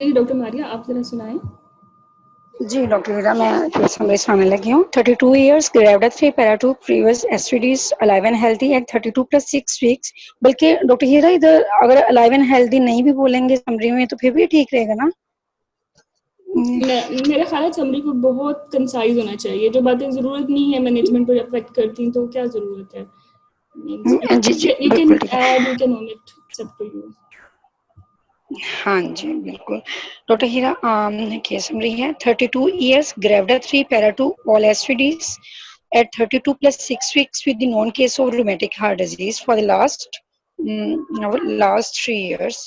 Doctor Maria, आप जरा सुनाएं। जी डॉक्टर हीरा, मैं समरेश आने लगी हूँ। 32 years, gravid 3 para 2 previous STDs, alive and healthy eight 32 + 6 weeks. बल्कि डॉक्टर हीरा, इधर अगर अलाइव एंड हेल्दी नहीं भी बोलेंगे समरी में तो फिर भी ठीक रहेगा ना? मेरा ख्याल है समरी को बहुत कंसाइज होना चाहिए। जो बातें जरूरत नहीं है मैनेजमेंट को अफेक्ट करती हैं तो क्या जरूरत है। मींस जी जी यू कैन बिल्कुल ठीक है। Add, you can omit, it's up to you. हाँ जी बिल्कुल। डॉक्टर हीरा, केस समरी है। 32 years, gravid 3 para 2 all STDs at 32 + 6 weeks with the known case of rheumatic heart disease for the last 3 years,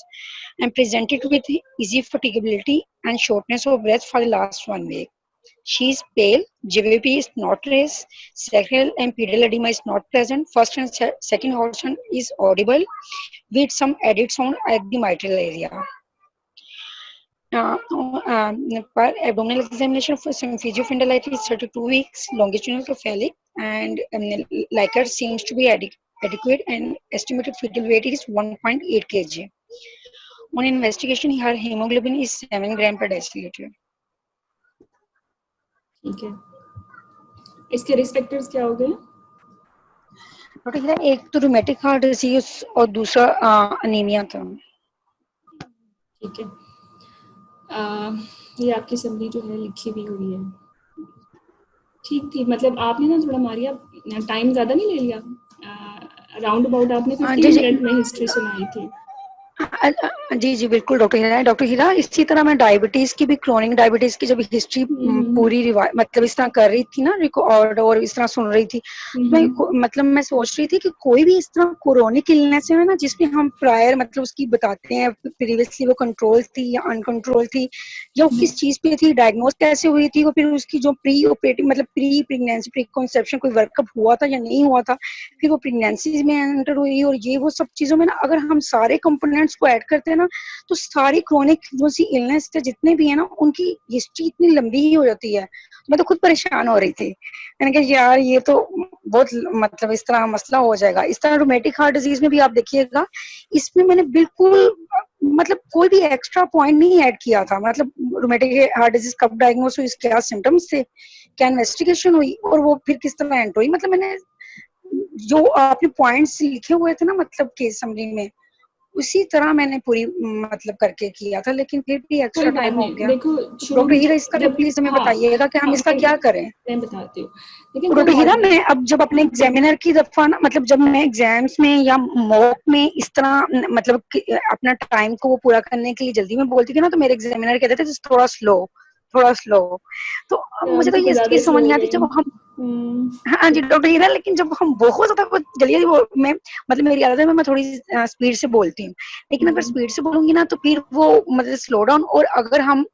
and presented with easy fatigability and shortness of breath for the last 1 week. She is pale, GVP is not raised, sacral and pedal edema is not present. First and second heart sound is audible with some added sound at the mitral area. Per abdominal examination for some physiofundalitis 32 weeks, longitudinal cephalic, and Likert seems to be adequate, and estimated fetal weight is 1.8 kg. On investigation, her hemoglobin is 7 gram per deciliter. ठीक है, इसके risk factors क्या हो गए? Doctor, एक तो rheumatic heart disease और दूसरा अनीमिया था। ठीक है, ये आपकी समरी जो है लिखी भी हुई है। ठीक थी, मतलब आपने ना थोड़ा मारिया टाइम ज़्यादा नहीं ले लिया। राउंड अबाउट आपने 15 जी जी। मिनट में हिस्ट्री सुनाई थी। जी जी बिल्कुल डॉक्टर हीरा, इसी तरह मैं डायबिटीज की भी, क्रोनिक डायबिटीज की जब हिस्ट्री पूरी मतलब इस तरह कर रही थी ना रिकॉर्ड, और इस तरह सुन रही थी, मतलब मैं सोच रही थी कि कोई भी इस तरह क्रोनिक इलनेस है ना जिसमें हम प्रायर मतलब उसकी बताते हैं प्रीवियसली वो कंट्रोल थी या अनकंट्रोल थी, या वो किस चीज पे थी, डायग्नोज कैसे हुई थी, और फिर उसकी जो प्री ऑपरेटिव मतलब प्री प्रेगनेंसी प्री कॉन्सेप्शन कोई वर्कअप हुआ था या नहीं हुआ था, फिर वो प्रेगनेंसी में एंटर हुई, और ये वो सब चीजों में ना अगर हम सारे कंपोनेंट्स को ऐड करते हैं ना तो सारी क्रोनिक जो सी इलनेस है जितने भी है ना उनकी हिस्ट्री इतनी लंबी ही हो जाती है। मैं तो खुद परेशान हो रही थी, मैंने कहा यार ये तो बहुत मतलब इस तरह मसला हो जाएगा। इस तरह रोमेटिक हार्ट डिजीज में भी आप देखिएगा, इसमें मैंने बिल्कुल मतलब कोई भी एक्स्ट्रा पॉइंट नहीं ऐड किया था। मतलब रोमेटिक हार्ट डिजीज कब डायग्नोस हुई, क्या सिम्टम्स थे, क्या इन्वेस्टिगेशन हुई, और वो फिर किस तरह एंटर हुई, मतलब मैंने जो आपने पॉइंट्स लिखे हुए थे ना मतलब केस समरी में, उसी तरह मैंने पूरी मतलब करके किया था, लेकिन फिर भी कोई एक्स्ट्रा बात टाइम हो नहीं, गया। देखो शुरू डॉक्टर में हीरा, इसका भी जब प्लीज हमें हाँ बताइएगा कि हम हाँ इसका क्या करें। मैं बताती हूँ, लेकिन कोई डॉक्टर हीरा, बात नहीं। मैं अब जब अपने एग्जामिनर की दफा ना मतलब जब मैं एग्जाम्स में या मॉक में इस तरह मतलब अपना टाइम को वो पूरा करने के लिए जल्दी में बोलती थी ना, तो मेरे एग्जामिनर कहते थे थोड़ा स्लो, थोड़ा स्लो। तो अब मुझे तो तो कुछ ये ज्यादा चीज ही स्लो समझ हो नहीं आती गई। जब हम, हाँ जी डॉक्टर हीरा, लेकिन जब हम बहुत ज्यादा कुछ जल्दी वो मैं मतलब मेरी आदत है मैं थोड़ी स्पीड से बोलती हूँ, लेकिन अगर स्पीड से बोलूंगी ना तो फिर वो मतलब स्लो डाउन, और अगर हम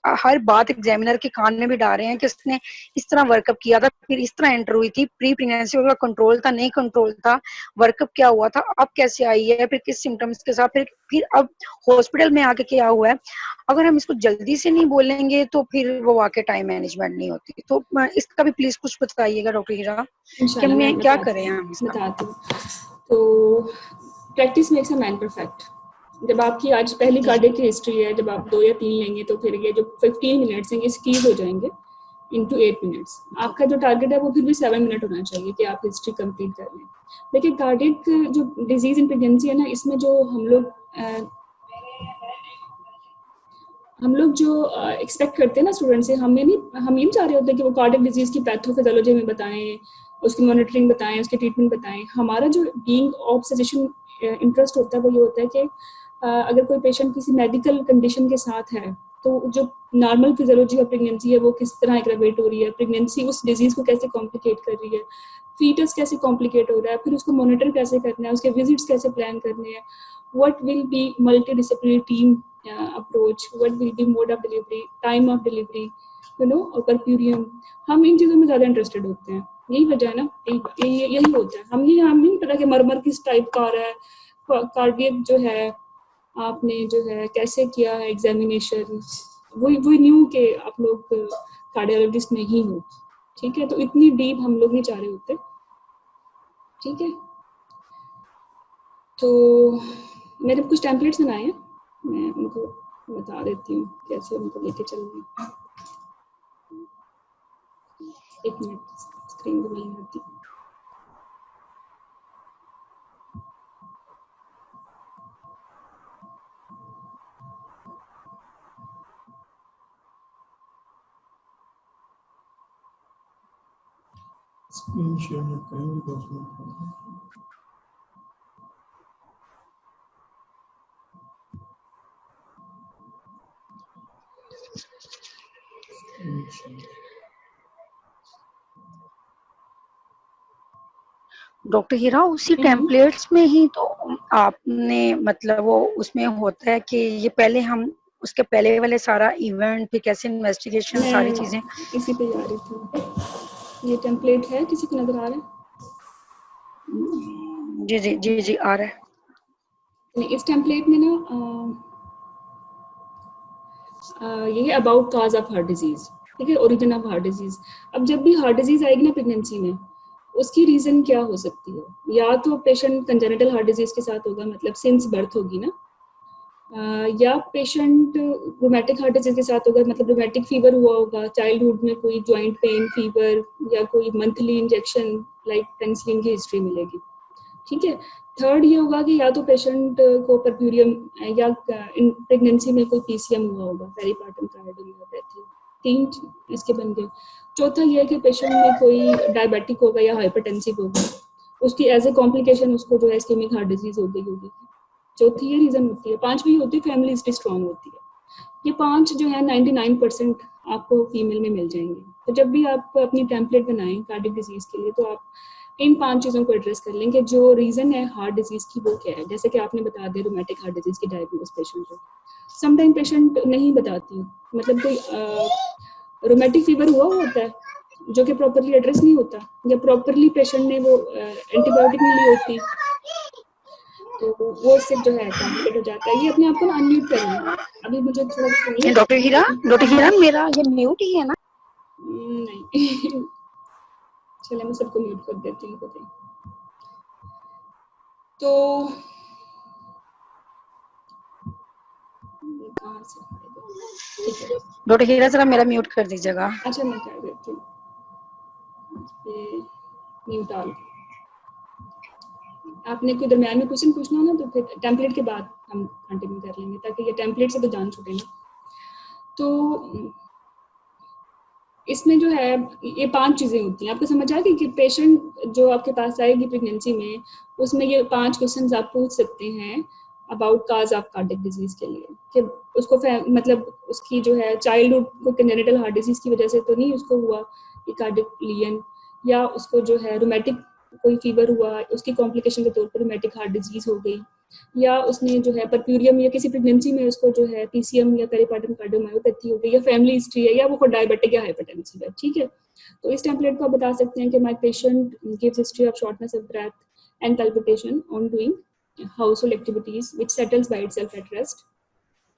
हर बात एग्जामिनर के कान में भी डाल रहे हैं कि उसने इस तरह वर्कअप किया था, फिर इस तरह एंटर हुई थी, प्री प्रेगनेंसी का कंट्रोल था नहीं कंट्रोल था, वर्कअप क्या हुआ था, अब कैसे आई है, फिर किस सिम्टम्स के साथ, फिर अब हॉस्पिटल में आके क्या हुआ है, अगर हम इसको जल्दी से नहीं बोलेंगे तो फिर वो वाकई टाइम मैनेजमेंट नहीं होती। तो इसका भी प्लीज कुछ बताइएगा डॉक्टर हीरा कि इंशाल्लाह मैं हमें क्या करें हम इसका। बताती हूँ। तो practice makes a man perfect. जब आपकी आज पहली जी कार्डियक की हिस्ट्री है, जब आप 2 या 3 लेंगे तो फिर ये जो 15 मिनट्स हैं ये स्क्वीज हो जाएंगे इनटू 8 मिनट्स। जी आपका जो टारगेट है वो फिर भी 7 मिनट होना चाहिए कि आप हिस्ट्री कंप्लीट कर लें। देखिए कार्डियक जो डिजीज इन प्रेगनेंसी है ना, इसमें जो हम लोग जो एक्सपेक्ट करते हैं ना स्टूडेंट से, हम ये नहीं चाह रहे होते कि वो कार्डियक डिजीज की पैथोफिजियोलॉजी में बताएं, उसकी मॉनिटरिंग बताएं, उसके ट्रीटमेंट बताएं। हमारा जो बीइंग ऑफ सजेशन इंटरेस्ट होता है वो ये होता है कि अगर कोई पेशेंट किसी मेडिकल कंडीशन के साथ है तो जो नॉर्मल फिजियोलॉजी ऑफ प्रेगनेंसी है वो किस तरह एग्रावेट हो रही है, प्रेगनेंसी उस डिजीज को कैसे कॉम्प्लिकेट कर रही है, फीटस कैसे कॉम्प्लिकेट हो रहा है, फिर उसको मॉनिटर कैसे करना है, उसके विजिट्स कैसे प्लान करने हैं, what will be multidisciplinary team approach, what will be mode of delivery, time of delivery, और परफ्यूरियम। हम इन चीज़ों में ज़्यादा इंटरेस्टेड होते हैं। यही वजह है ना, यही होता है। हम नहीं पता कि मरमर किस टाइप का आ रहा है, कार्डियक जो है आपने जो है कैसे किया है एग्जामिनेशन, वही न्यू के आप लोग कार्डियोलॉजिस्ट नहीं हो। ठीक है, तो इतनी डीप हम लोग नहीं चाह रहे होते। ठीक है, तो मैंने कुछ टेम्पलेट्स बनाए हैं, मैं उनको बता देती हूँ कैसे उनको लेके चलना है। एक मिनट, स्क्रीन को मिल जाती है। स्क्रीन शेयर नहीं करेंगे 10 मिनट। डॉक्टर हीरा उसी टेम्पलेट्स में ही तो आपने मतलब वो उसमें होता है कि ये पहले हम उसके पहले वाले सारा इवेंट फिर कैसे इन्वेस्टिगेशन सारी चीजें इसी पे जा रही थी। ये टेम्पलेट है, किसी को नजर आ रहा है? जी जी जी जी आ रहा है। इस टेम्पलेट में ना ये है about cause of heart disease, ठीक है, ओरिजिन ऑफ हार्ट डिजीज। अब जब भी हार्ट डिजीज आएगी ना प्रेगनेंसी में, उसकी रीजन क्या हो सकती है? या तो पेशेंट कंजेनिटल हार्ट डिजीज के साथ होगा, मतलब सिंस बर्थ होगी ना, या पेशेंट रोमैटिक हार्ट डिजीज के साथ होगा, मतलब रोमैटिक फीवर हुआ होगा चाइल्डहुड में, कोई जॉइंट पेन फीवर, या कोई मंथली इंजेक्शन लाइक पेनिसिलिन की हिस्ट्री मिलेगी, ठीक है। थर्ड ये होगा कि या तो पेशेंट को परप्यूरियम या प्रेगनेंसी में कोई पीसीएम हुआ होगा, पेरीपार्टम कार्डियोमायोपैथी। 3 इसके बन गए। चौथा ये है कि पेशेंट में कोई डायबिटिक होगा या हाइपरटेंसिव होगा, उसकी एज ए कॉम्प्लिकेशन उसको जो है इस्केमिक हार्ट डिजीज हो गई होगी। चौथी ये रीजन होती है। 5वीं होती है फैमिली हिस्ट्री स्ट्रॉन्ग होती है। ये 5 जो है 99% आपको फीमेल में मिल जाएंगे। तो जब भी आप अपनी टेम्पलेट बनाएं कार्डियक डिजीज के लिए, तो आप इन 5 चीज़ों को एड्रेस कर लें कि जो रीज़न है हार्ट डिजीज़ की वो क्या है। जैसे कि आपने बता दिया रोमैटिक हार्ट डिजीज़ की डायग्नोज पेशेंट को, समटाइम पेशेंट नहीं बताती, मतलब कोई रोमैटिक फीवर हुआ होता है जो कि प्रॉपरली एड्रेस नहीं होता, या प्रॉपरली पेशेंट ने वो एंटीबायोटिक नहीं ली होती, तो वो इससे जो है कॉम्प्लिकेट हो जाता है। ये अपने आप को ना अनम्यूट कर लें। अभी मुझे थोड़ा सुनिए। डॉक्टर हीरा मेरा ये म्यूट ही है ना? नहीं चलिए मैं सबको म्यूट कर देती हूँ। तो कहाँ से, ठीक है डॉक्टर हीरा जरा मेरा म्यूट कर दीजिएगा। अच्छा मैं कर देती हूँ, ये म्यूट ऑल। आपने कोई दरम्यान में क्वेश्चन पूछना हो ना तो फिर टेम्पलेट के बाद हम कंटिन्यू कर लेंगे, ताकि ये टेम्पलेट से तो जान छूटे ना। तो इसमें जो है ये 5 चीज़ें होती हैं। आपको समझ आ गई कि पेशेंट जो आपके पास आएगी प्रेगनेंसी में, उसमें ये 5 क्वेश्चंस आप पूछ सकते हैं about cause of cardiac disease के लिए, कि उसको मतलब उसकी जो है चाइल्डहुड को कंजेनिटल हार्ट डिजीज की वजह से तो नहीं उसको हुआ ये कार्डियक लीजन, या उसको जो है रोमैटिक कोई फीवर हुआ, उसकी कॉम्प्लिकेशन के तौर पर रोमैटिक हार्ट डिजीज हो गई, या उसने जो है परप्यूरियम या किसी प्रेगनेंसी में उसको जो है पीसीएम या पेरीपार्टम कार्डियोमायोपैथी हो गई, या फैमिली हिस्ट्री है, या वो डायबिटिक या हाइपरटेंसिव है, ठीक है। तो इस टेम्पलेट को आप बता सकते हैं कि my patient gives history of shortness of breath and palpitation on doing household activities which settles by itself at rest.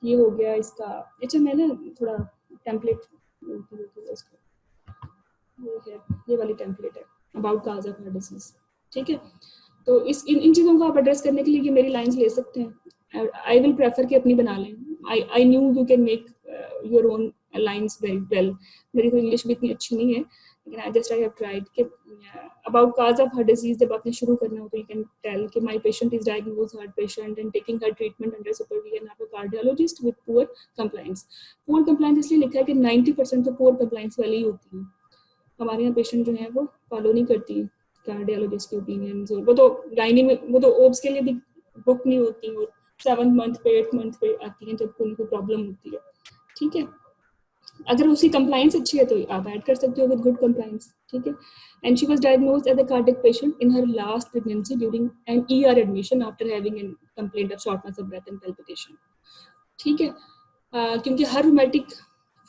ये हो गया इसका। अच्छा मैं ना थोड़ा टेम्पलेट, ये वाली टेम्पलेट है about cause of heart disease, ठीक है। तो इन चीज़ों को आप एड्रेस करने के लिए ये मेरी लाइंस ले सकते हैं। आई विल प्रेफर कि अपनी बना लें। I knew you can make your own lines very well. मेरी तो इंग्लिश भी इतनी अच्छी नहीं है, लेकिन आई हैव ट्राइड कि about cause of heart disease जब आपने शुरू करना हो तो यू कैन टेल कि my patient is diagnosed heart patient and taking her treatment under supervision of a cardiologist with poor compliance. Poor compliance इसलिए लिखा है कि 90% तो पुअर कंप्लायंस वाली ही होती है। हमारे यहाँ पेशेंट जो है वो फॉलो नहीं करती कार्डियोलॉजिस्ट के ओपिनियंस, और वो तो गायनी में वो तो ओब्स के लिए भी बुक नहीं होती, और 7th मंथ पे 8th मंथ पे आती हैं जब उनको प्रॉब्लम होती है, ठीक है। अगर उसकी कंप्लायंस अच्छी है तो आप ऐड कर सकते हो विद गुड कंप्लायंस, ठीक है। And she was diagnosed as a cardiac patient in her last pregnancy during an ER admission after having an complaint of shortness of breath and palpitation, ठीक है। क्योंकि हर रोमैटिक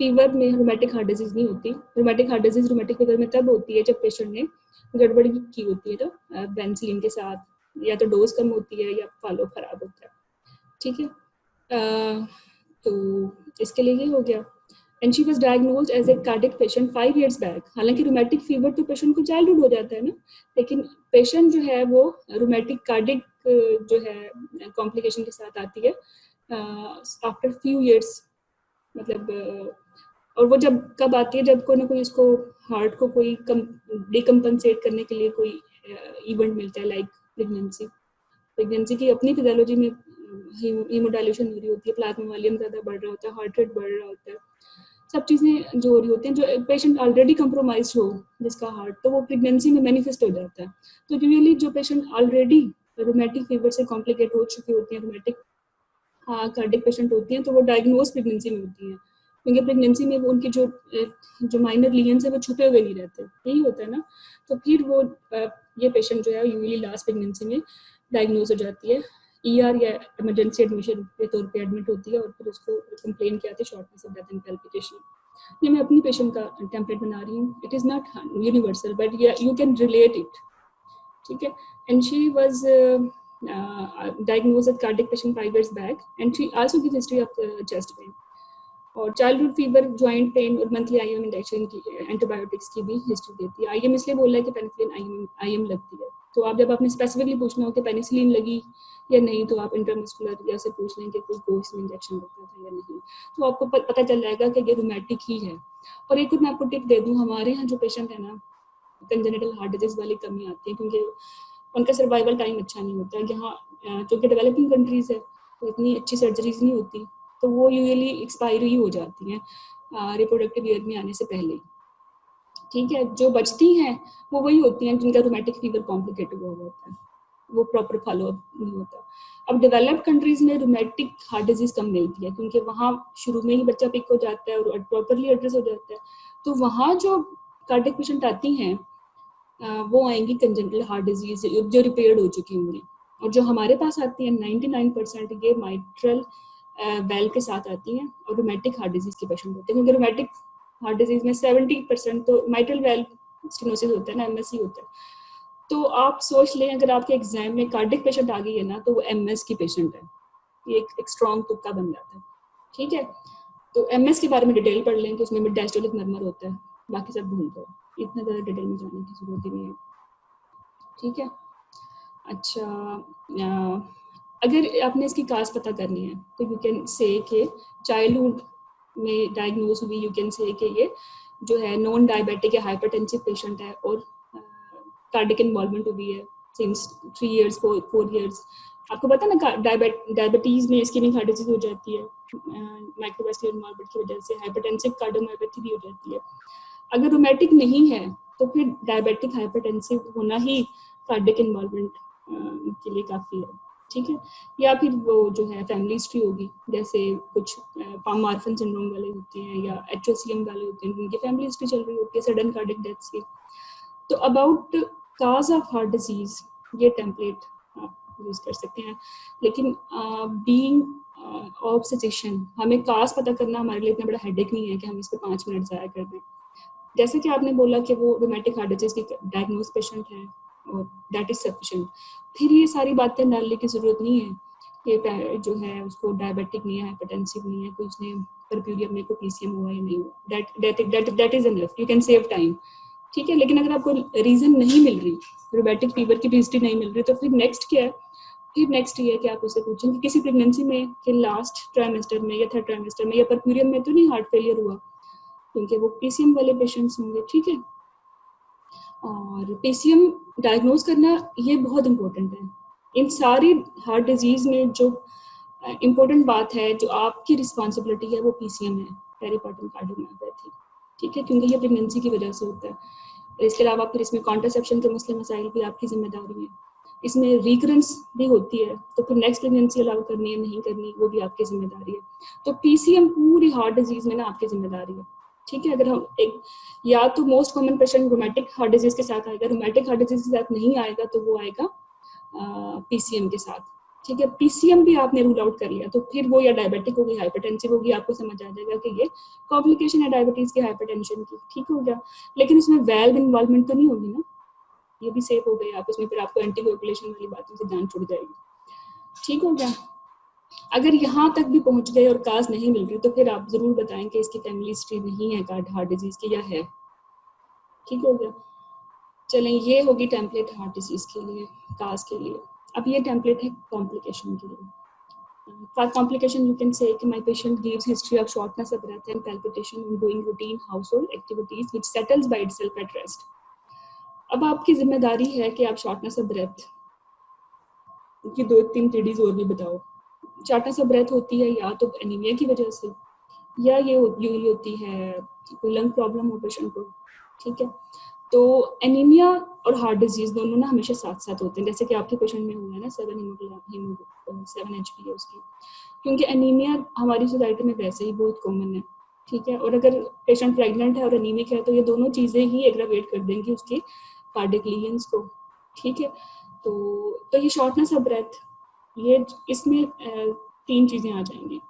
फीवर में rheumatic heart disease नहीं होती। Rheumatic heart disease rheumatic fever में तब होती है जब पेशेंट ने गड़बड़ी की होती है, तो पेनिसिलिन के साथ, या तो डोज कम होती है या फॉलो खराब होता है, ठीक है। तो इसके लिए ये हो गया। And she was diagnosed as a cardiac patient 5 years back. हालांकि रोमैटिक फीवर तो पेशेंट को चाइल्डहुड हो जाता है ना, लेकिन पेशेंट जो है वो रोमैटिक कार्डियक जो है कॉम्प्लिकेशन के साथ आती है आफ्टर फ्यू इयर्स, मतलब और वो जब कब आती है, जब कोई ना कोई इसको हार्ट को कोई डिकम्पनसेट करने के लिए कोई इवेंट मिलता है, लाइक प्रेगनेंसी की अपनी फिजियोलॉजी में हीमोडाइल्यूशन हो रही होती है, प्लाज्मा वॉल्यूम ज़्यादा बढ़ रहा होता है, हार्ट रेट बढ़ रहा होता है, सब चीज़ें जो हो रही होती हैं, जो पेशेंट ऑलरेडी कंप्रोमाइज हो जिसका हार्ट, तो वो प्रेगनेंसी में मैनिफेस्ट हो जाता है। तो यूजुअली जो पेशेंट ऑलरेडी रोमेटिक फीवर से कॉम्प्लिकेट हो चुकी होती हैं, रोमेटिक कार्डिक पेशेंट होती हैं, तो वो डायग्नोज प्रेगनेंसी में होती हैं, क्योंकि प्रेगनेंसी में वो उनके जो माइनर लीजन्स है वो छुपे हुए नहीं रहते, यही होता है ना। तो फिर वो ये पेशेंट जो है यूजुअली लास्ट प्रेगनेंसी में डायग्नोज हो जाती है, ER या इमरजेंसी एडमिशन के तौर पे एडमिट होती है, और फिर उसको कंप्लेन किया था shortness of breath and palpitation. ये मैं अपनी पेशेंट का टेम्पलेट बना रही हूँ, it is not universal but you can relate it, ठीक है। And she was diagnosed with cardiac patient 5 years back, and she also gives history of chest pain और चाइल्डहुड फीवर, ज्वाइंट पेन और monthly IM injection की, antibiotics की भी history देती है। IM इसलिए बोल रहा है कि पेनिसिलिन IM लगती है, तो आप जब आपने स्पेसिफिकली पूछना हो कि पेनिसिलिन लगी या नहीं, तो आप इंटरमस्कुलर या से पूछ लें कि कोई कोर्स में इंजेक्शन लगता था या नहीं, तो आपको पता चल जाएगा कि ये रूमेटिक ही है। और एक और मैं आपको टिप दे दूँ, हमारे यहाँ जो पेशेंट है ना, कंजेनिटल हार्ट डिजीज वाली कमी आती है, क्योंकि उनका सर्वाइवल टाइम अच्छा नहीं होता है। यहाँ क्योंकि डेवलपिंग कंट्रीज है तो इतनी अच्छी सर्जरीज नहीं होती, तो वो यूजुअली एक्सपायरी हो जाती हैं रिप्रोडक्टिव ईयर में आने से पहले, ठीक है। जो बचती हैं वो वही होती हैं जिनका रोमेटिक फीवर कॉम्प्लिकेटेड हुआ होता है, वो प्रॉपर फॉलो अप नहीं होता। अब डेवलप्ड कंट्रीज में रोमेटिक हार्ट डिजीज कम मिलती है, क्योंकि वहाँ शुरू में ही बच्चा पिक हो जाता है और प्रॉपरली एड्रेस हो जाता है, तो वहाँ जो कार्डियक पेशेंट आती हैं वो आएंगी कंजेनिटल हार्ट डिजीज जो रिपेयर्ड हो चुकी होंगी, और जो हमारे पास आती है 99% ये माइट्रल वेल के साथ आती हैं और रोमेटिक हार्ट डिजीज के पेशेंट होते हैं, क्योंकि रोमेटिक हार्ट डिजीज में 70% तो माइट्रल वेल स्टेनोसिस होता है ना, MS होता है। तो आप सोच लें अगर आपके एग्जाम में कार्डिक पेशेंट आ गई है ना, तो वो MS की पेशेंट है, ये एक स्ट्रॉन्ग तुक्का बन जाता है, ठीक है। तो MS के बारे में डिटेल पढ़ लें कि उसमें मिड डायस्टोलिक मर्मर होता है, बाकी सब भूल दो, इतना ज़्यादा डिटेल में जाने की जरूरत ही नहीं है, ठीक है। अच्छा, अगर आपने इसकी काज पता करनी है तो यू कैन से कि चाइल्डहुड में डायग्नोज हुई, यू कैन से कि ये जो है नॉन डायबिटिक या हाइपरटेंसिव पेशेंट है और कार्डिक इन्वॉल्वमेंट हुई है सिंस 3 years 4 years। आपको पता है ना डायबिटीज में इस्केमिक हार्ट डिजीज हो जाती है माइक्रोवास्कुलर इन्वॉल्वमेंट की वजह से, हाइपरटेंसिव कार्डियोमायोपैथी भी हो जाती है। अगर रोमेटिक नहीं है तो फिर डायबिटिक हाइपरटेंसिव होना ही कार्डिक इन्वॉल्वमेंट के लिए काफ़ी है, ठीक है। या फिर वो जो है फैमिली हिस्ट्री होगी, जैसे कुछ पाम-मार्फन सिंड्रोम वाले होते हैं या HOCM वाले होते हैं, उनकी फैमिली हिस्ट्री चल रही होती है सडन कार्डिक डेथ से। तो about cause of heart disease ये टेम्पलेट आप यूज कर सकते हैं, लेकिन बीइंग ऑब्सेशन हमें काज पता करना हमारे लिए इतना बड़ा हेडेक नहीं है कि हम इस पर 5 मिनट ज़ाया कर दें। जैसे कि आपने बोला कि वो रोमेटिक हार्ट डिजीज की डायग्नोज पेशेंट है और दैट इज सफिशिएंट, फिर ये सारी बातें डालने की जरूरत नहीं है कि जो है उसको डायबिटिक नहीं है, हाइपरटेंसिव नहीं है, कोई उसने परप्यूरियम में कोई PCM हुआ या नहीं हुआ, that is enough, you can save time, ठीक है। लेकिन अगर आपको रीजन नहीं मिल रही, रोमेटिक फीवर की हिस्ट्री नहीं मिल रही, तो फिर नेक्स्ट क्या है, फिर नेक्स्ट ये है कि आप उससे पूछें कि किसी प्रेगनेंसी में कि लास्ट ट्राइमेस्टर में या थर्ड ट्राइमेस्टर में या परप्यूरियम में तो नहीं हार्ट फेलियर हुआ, क्योंकि वो PCM वाले पेशेंट्स होंगे, ठीक है। और PCM डायग्नोज करना ये बहुत इम्पोर्टेंट है। इन सारी हार्ट डिजीज में जो इम्पोर्टेंट बात है, जो आपकी रिस्पॉन्सिबिलिटी है, वो PCM है, पेरिपार्टल कार्डियोमायोपैथी, ठीक है, क्योंकि ये प्रेगनेंसी की वजह से होता है। और इसके अलावा फिर इसमें कॉन्ट्रासेप्शन के मसले मसाइल भी आपकी जिम्मेदारी है, इसमें रिकरेंस भी होती है, तो फिर नेक्स्ट प्रेगनेंसी अलाउ करनी है नहीं करनी वो भी आपकी जिम्मेदारी है। तो PCM पूरी हार्ट डिजीज में ना आपकी जिम्मेदारी है, ठीक है। अगर हम एक या तो most common patient rheumatic heart disease के साथ आएगा, रोमेटिक हार्ट डिजीज के साथ नहीं आएगा तो वो आएगा PCM के साथ, ठीक है। PCM भी आपने रूल आउट कर लिया तो फिर वो या डायबिटिक होगी, हाइपरटेंसिव होगी, आपको समझ आ जाएगा कि ये कॉम्प्लिकेशन है डायबिटीज की, हाइपरटेंशन की, ठीक हो गया। लेकिन उसमें वेल्व इन्वॉल्वमेंट तो नहीं होगी ना, ये भी सेफ हो गई आप उसमें, फिर आपको एंटीकोगुलेशन वाली बातों से जान छुट जाएगी, ठीक हो गया। अगर यहाँ तक भी पहुंच गए और काज नहीं मिल रही तो फिर आप जरूर बताएं कि इसकी फैमिली हिस्ट्री नहीं है हार्ट डिजीज की या है, ठीक हो गया। चलें, ये होगी टेम्पलेट हार्ट डिजीज के लिए, काज के लिए। अब ये टेम्पलेट है कॉम्प्लिकेशन के लिए। For complication, you can say that my patient gives history of shortness of breath and palpitation when doing routine household activities, which settles by itself at rest. अब आपकी जिम्मेदारी है कि आप शॉर्टनेस ऑफ ब्रेथ की 2-3 टीडीज और भी बताओ। शॉर्टनेस ऑफ ब्रेथ होती है या तो एनीमिया की वजह से, या ये होती है कोई लंग प्रॉब्लम हो पेशेंट को, ठीक है। तो एनीमिया और हार्ट डिजीज दोनों ना हमेशा साथ साथ होते हैं, जैसे कि आपके पेशेंट में हुआ है ना 7 HP है उसकी, क्योंकि एनीमिया हमारी सोसाइटी में वैसे ही बहुत कॉमन है, ठीक है। और अगर पेशेंट प्रेग्नेंट है और एनीमिक है तो ये दोनों चीज़ें ही एग्रावेट कर देंगी उसके कार्डियक लीजन्स को, ठीक है। तो ये शॉर्टनेस ऑफ ब्रेथ, ये इसमें 3 चीज़ें आ जाएंगी,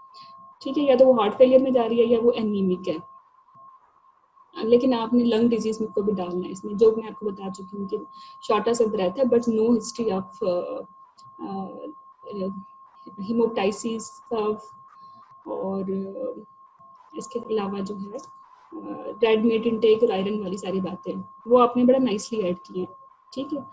ठीक है। या तो वो हार्ट फेलियर में जा रही है या वो एनीमिक है, लेकिन आपने लंग डिजीज में को भी डालना है इसमें, जो मैं आपको बता चुकी हूँ कि शॉर्टनेस ऑफ ब्रेथ है but no history of haemoptysis और इसके अलावा जो है रेड मीट इनटेक और आयरन वाली सारी बातें वो आपने बड़ा नाइसली ऐड की हैं, ठीक है।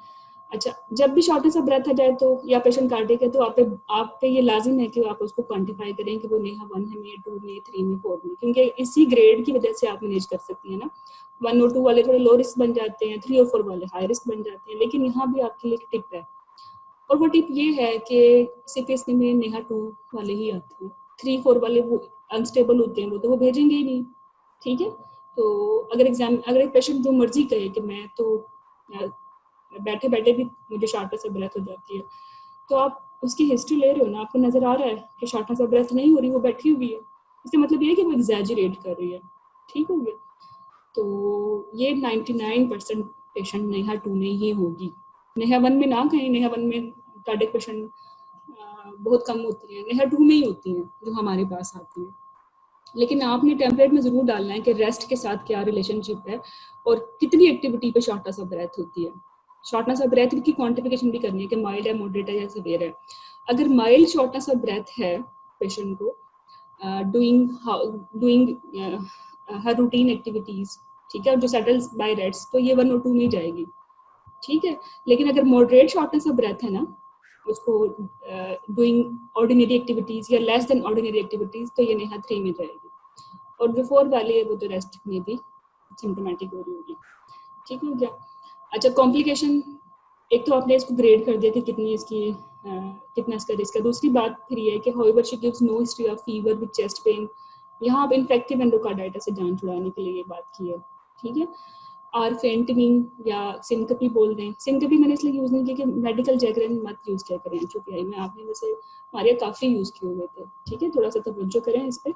अच्छा, जब भी शॉर्टनेस ऑफ ब्रेथ आ जाए तो या पेशेंट कार्डियक है तो आप पे ये लाजिम है कि आप उसको क्वांटिफाई करें कि वो नेहा 1 में, 2 में, 3 में, 4 में, क्योंकि इसी ग्रेड की वजह से आप मैनेज कर सकती हैं ना। 1 और 2 वाले थोड़े लो रिस्क बन जाते हैं, 3 और 4 वाले हाई रिस्क बन जाते हैं। लेकिन यहाँ भी आपके लिए एक टिप है, और वो टिप ये है कि CPSC में नेहा 2 वाले ही आते हैं, 3-4 वाले वो अनस्टेबल होते हैं, वो तो वो भेजेंगे ही नहीं, ठीक है। तो अगर एक पेशेंट जो मर्जी कहे कि मैं तो बैठे बैठे भी मुझे शॉर्टनेस ऑफ ब्रेथ हो जाती है, तो आप उसकी हिस्ट्री ले रहे हो ना, आपको नजर आ रहा है कि शॉर्टनेस ऑफ ब्रेथ नहीं हो रही, वो बैठी हुई है, इसका मतलब ये है कि वो एग्जैजरेट कर रही है, ठीक हो गया। तो ये 99% पेशेंट नेहा 2 में ही होगी, नेहा 1 में ना कहीं, नेहा 1 में कार्डियक पेशेंट बहुत कम होती है, नेहा 2 में ही होती हैं जो हमारे पास आती हैं। लेकिन आपने टेम्पलेट में जरूर डालना है कि रेस्ट के साथ क्या रिलेशनशिप है और कितनी एक्टिविटी पे शॉर्टनेस ऑफ ब्रेथ होती है। शॉर्टनेस ऑफ ब्रेथ की क्वांटिफिकेशन भी करनी है कि माइल्ड है, मॉडरेट है या सीवियर है। अगर माइल्ड शॉर्टनेस ऑफ ब्रेथ है पेशेंट को डूइंग हर रूटीन एक्टिविटीज, ठीक है, और जो सेटल्स बाय रेस्ट, तो ये 1 और 2 में जाएगी, ठीक है। लेकिन अगर मॉडरेट शॉर्टनेस ऑफ ब्रेथ है ना, उसको डूइंग ऑर्डिनरी एक्टिविटीज या लेस देन ऑर्डिनरी एक्टिविटीज, तो ये नेहा 3 में जाएगी। और जो 4 वाली है वो तो रेस्ट में भी सिम्टोमेटिक हो रही होगी, ठीक हो गया। अच्छा, कॉम्प्लिकेशन, एक तो आपने इसको ग्रेड कर दिया कि कितनी इसकी कितना इसका रिस्क है। दूसरी बात फिर ये है कि however she gives no history of fever with chest pain, यहाँ आप इन्फेक्टिव एंडोकार्डाइटिस से जान छुड़ाने के लिए ये बात की है, ठीक है। आर फेंटनिंग या सिंकपी बोल दें, सिंकपी मैंने इसलिए यूज़ नहीं की कि मेडिकल जैगरिन मत यूज़ किया करें HOPI में, आपने वैसे हमारे काफ़ी यूज़ किए हुए थे, ठीक है, थोड़ा सा तवज्जो करें इस पर।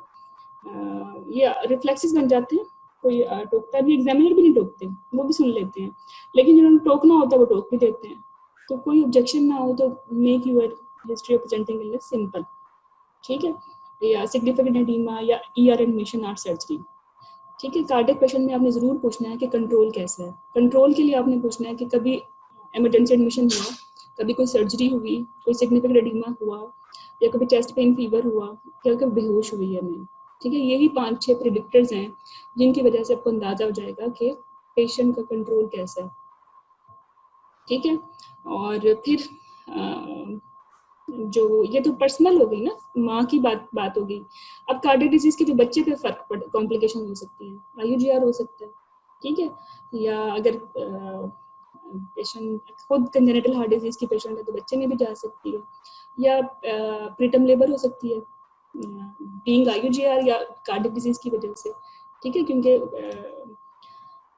ये रिफ्लेक्सेस बन जाते हैं, कोई टोकता भी, एग्जामिनर भी नहीं टोकते, वो भी सुन लेते हैं, लेकिन जिन्होंने टोकना होता है वो टोक भी देते हैं। तो कोई ऑब्जेक्शन ना हो तो make your history of presenting illness simple, ठीक है, या सिग्निफिकेंट एडीमा या ER एडमिशन और सर्जरी, ठीक है। कार्डियक पेशेंट में आपने ज़रूर पूछना है कि कंट्रोल कैसा है। कंट्रोल के लिए आपने पूछना है कि कभी इमरजेंसी एडमिशन हुआ, कभी कोई सर्जरी हुई, कोई सिग्निफिकेंट एडीमा हुआ, या कभी चेस्ट पेन फीवर हुआ, या कभी बेहोश हुई है नहीं, ठीक है। यही 5-6 प्रिडिक्टर्स हैं जिनकी वजह से आपको अंदाजा हो जाएगा कि पेशेंट का कंट्रोल कैसा है, ठीक है। और फिर जो ये तो पर्सनल हो गई ना, माँ की बात हो गई। अब कार्डियक डिजीज के जो बच्चे पे फर्क पड़, कॉम्प्लिकेशन हो सकती है, IUGR हो सकता है, ठीक है। या अगर पेशेंट खुद कंजेनिटल हार्ट डिजीज की पेशेंट है तो बच्चे में भी जा सकती है, या प्रीटर्म लेबर हो सकती है बीइंग IUGR या कार्डियक डिजीज की वजह से, ठीक है। क्योंकि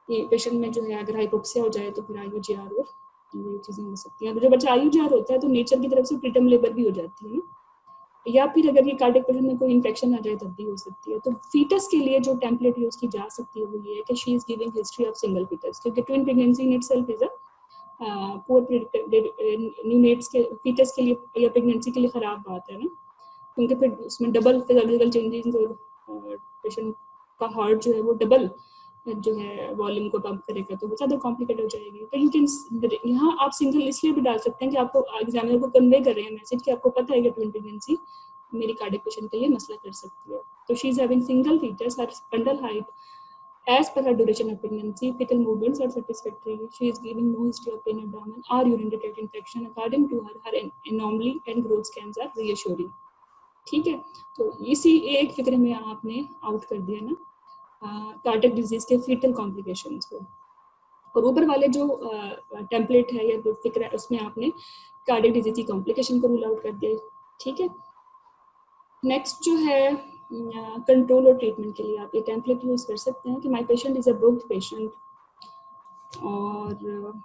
ये पेशेंट में जो है अगर हाइपोक्सिया हो जाए तो फिर IUGR और ये चीज़ें हो सकती हैं। तो जब बच्चा IUGR होता है तो नेचर की तरफ से प्रीटर्म लेबर भी हो जाती है ना, या फिर अगर ये कार्डियक पेशेंट में कोई इन्फेक्शन आ जाए तब भी हो सकती है। तो फीटस के लिए जो टेम्पलेट यूज की जा सकती है वो ये है कि she is giving history of single foetus, क्योंकि twin pregnancy in itself is a poor neonates के फीटस के लिए या प्रेगनेंसी के लिए खराब बात है ना, क्योंकि फिर उसमें डबल फिजियोलॉजिकल चेंजेस और पेशेंट का हार्ट जो है वो डबल जो है वॉल्यूम को पंप करेगा तो वो ज़्यादा कॉम्प्लिकेट हो जाएगी। तो यू कैन, यहाँ आप सिंगल इसलिए भी डाल सकते हैं कि आपको एग्जामिनर को कन्वे कर रहे हैं मैसेज कि आपको पता है कि ट्विन प्रेगनेंसी मेरी कार्डियक पेशेंट के लिए मसला कर सकती है। तो she is having single foetus, her fundal height as per her duration of pregnancy, fetal movements are satisfactory, she is giving no history of pain abdomen or urinary tract infection. According to her, her anomaly and growth scans are reassuring. ठीक है, तो इसी एक फिक्रे में आपने out कर दिया ना कार्डियक डिजीज के फीटल कॉम्प्लिकेशंस को, और ऊपर वाले जो टेम्पलेट है या जो फिक्र है उसमें आपने कार्डियक डिजीज की कॉम्प्लिकेशन को रूल आउट कर दिया। ठीक है, नेक्स्ट जो है कंट्रोल और ट्रीटमेंट के लिए आप ये टेम्पलेट यूज कर सकते हैं कि my patient is a booked patient, और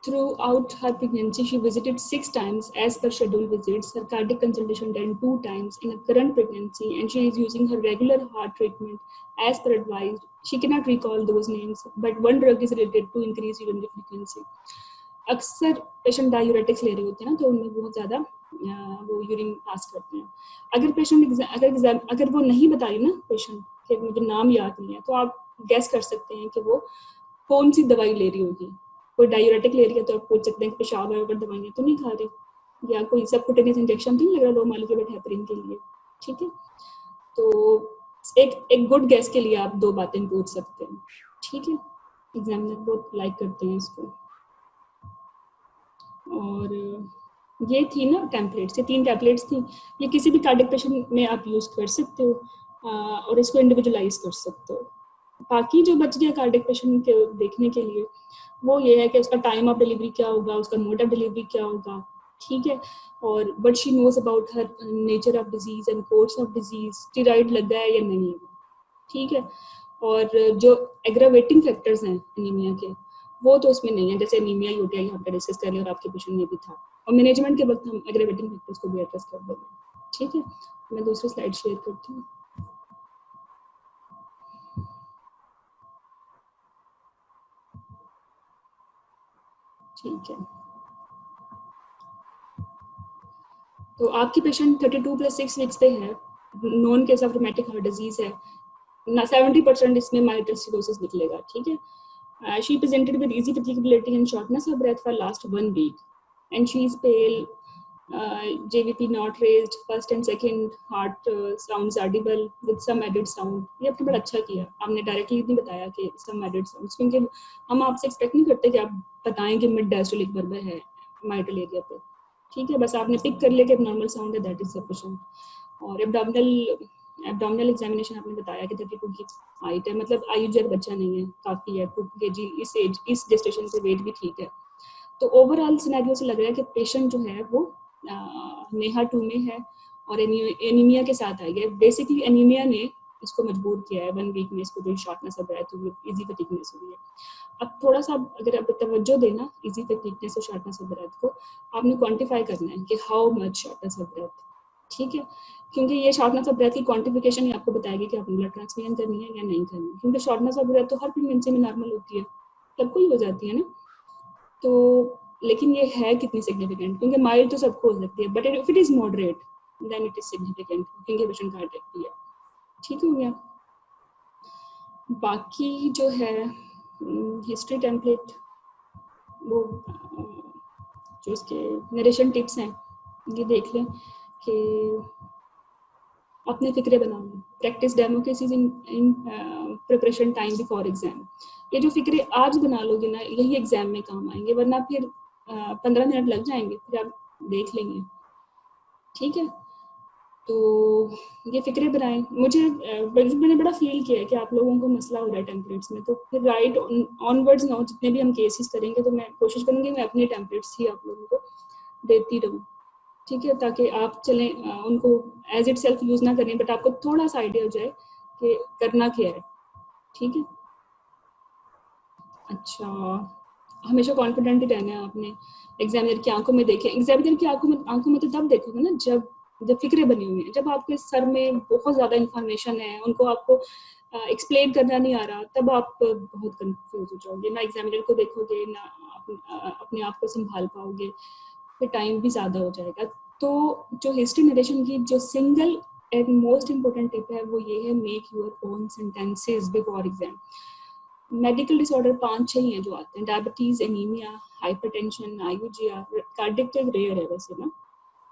throughout her pregnancy she visited 6 times as per scheduled visits. Her cardiac consultation done 2 times in a current pregnancy, and she is using her regular heart treatment as per advised. She cannot recall those names, but one drug is related to increase urinary frequency. अक्सर patient diuretics ले रहे होते हैं ना, तो उनमें बहुत ज़्यादा वो यूरिन पास करते हैं। अगर पेशेंट अगर वो नहीं बताई ना पेशेंट के मुझे नाम याद नहीं है, तो आप गैस कर सकते हैं कि वो कौन सी दवाई ले रही होगी। कोई डायूरेटिक ले रही है तो आप पूछ सकते हैं कि पेशाब वगैरह दवाइयाँ तो नहीं खा रही, या कोई सबकुटेनियस इंजेक्शन तो नहीं लग रहा लो मॉलिक्यूलर हेपरिन के लिए। ठीक है, तो एक गुड गैस के लिए आप 2 बातें पूछ सकते हैं। ठीक है, एग्जामिनर बहुत लाइक करते हैं इसको। और ये थी ना टेम्पलेट्स, ये 3 टेम्पलेट्स थी, ये किसी भी कार्डियक पेशेंट में आप यूज़ कर सकते हो और इसको इंडिविजुअलाइज कर सकते हो। बाकी जो बच गया कार्डियक पेशेंट के देखने के लिए वो ये है कि उसका टाइम ऑफ डिलीवरी क्या होगा, उसका मोड ऑफ डिलीवरी क्या होगा। ठीक है, और but she knows about her nature of disease and course of disease, steroid लगा है या नहीं लगा। ठीक है, और जो एग्रावेटिंग फैक्टर्स हैं एनीमिया के वो तो उसमें नहीं है, जैसे एनीमिया यूटीआई हमने डिस्कस कर लिया और आपके पेशेंट में भी था, और मैनेजमेंट के वक्त हम एग्रावेटिंग फैक्टर्स को भी एड्रेस कर देंगे। ठीक है, मैं दूसरी स्लाइड शेयर करती हूँ। ठीक है, तो आपकी पेशेंट 32+6 वीक्स पे है, known case of rheumatic heart disease है ना, 70% इसमें माइट्रल सिरोसिस निकलेगा। ठीक है, she presented with easy fatigability and shortness of breath for last 1 week and she is pale, JVP not raised, first and second heart sounds audible with some added sound। ये आपने बड़ा अच्छा किया, आपने directly नहीं बताया कि some added sounds, क्योंकि हम आपसे एक्सपेक्ट नहीं करते कि आप बताएं कि मिड डायस्टोलिक बर्बर है माइट्रल एरिया पे। ठीक है, बस आपने पिक कर लिया कि नॉर्मल साउंड है, दैट इज सफिशिएंट। और एब्डोमिनल एग्जामिनेशन आपने बताया कि 32 की हाइट है, मतलब आयुजर बच्चा नहीं है, काफ़ी है 2 kg इस एज इस जेस्टेशन से वेट भी ठीक है। तो ओवरऑल सिनेरियो से लग रहा है कि पेशेंट जो है वो नेहा 2 में है और एनीमिया के साथ आई है। बेसिकली एनीमिया ने इसको मजबूर किया है 1 वीक में, इसको जो शॉर्टनेस ऑफ ब्रेथ हुई, इजी फटीगनेस हुई है। अब थोड़ा सा अगर आप तवज्जो देना इजी फटीगनेस और शॉर्टनेस ऑफ ब्रेथ को, आपने क्वांटिफाई करना है कि how much shortness of breath. ठीक है, क्योंकि ये शॉर्टनेस ऑफ ब्रेथ की क्वांटिफिकेशन ही आपको बताएगी कि आपने ब्लड ट्रांसफ्यूजन करनी है या नहीं करनी है, क्योंकि शॉर्टनेस ऑफ ब्रेथ तो हर प्रेगनेंसी में नॉर्मल होती है, सबको ही हो जाती है ना। तो लेकिन ये है कितनी सिग्निफिकेंट, क्योंकि माइल्ड तो सबको हो सकती है, but if it is moderate then it is significant, क्योंकि पेशेंट कार्डियक भी है। ठीक हो गया। बाकी जो है हिस्ट्री टेम्पलेट, वो जो इसके नरेशन टिप्स हैं ये देख लें कि अपने फिक्रे बनाना, practice democracies in preparation time before exam. ये जो फिक्रे आज बना लोगे ना, यही एग्जाम में काम आएंगे, वरना फिर 15 मिनट लग जाएंगे, फिर आप देख लेंगे। ठीक है, तो ये फिक्रे बनाएं। मैंने बड़ा फील किया है कि आप लोगों को मसला हो रहा है टेम्पलेट्स में, तो फिर राइट ऑनवर्ड्स ना, जितने भी हम केसेस करेंगे तो मैं कोशिश करूँगी मैं अपने टेम्पलेट्स ही आप लोगों को देती रहूँ। ठीक है, ताकि आप चलें उनको एज इट सेल्फ यूज़ ना करें, बट आपको थोड़ा सा आइडिया हो जाए कि करना क्या है। ठीक है, अच्छा, हमेशा कॉन्फिडेंट ही रहना है आपने। एग्जामिनर की आंखों में देखें, एग्जामिनर की आंखों में तो तब देखोगे ना जब फिक्रे बनी हुई है, जब आपके सर में बहुत ज़्यादा इन्फॉर्मेशन है, उनको आपको एक्सप्लेन करना नहीं आ रहा, तब आप बहुत कंफ्यूज हो जाओगे, ना एग्जामिनर को देखोगे ना अपने आप को संभाल पाओगे, फिर टाइम भी ज़्यादा हो जाएगा। तो जो हिस्ट्री नरेशन की जो single and most important tip है वो ये है, make your own sentences before exam. Medical disorder 5-6 ही हैं जो आते हैं, diabetes, anaemia, hypertension, IUGR, cardiac तो रेयर है वैसे ना।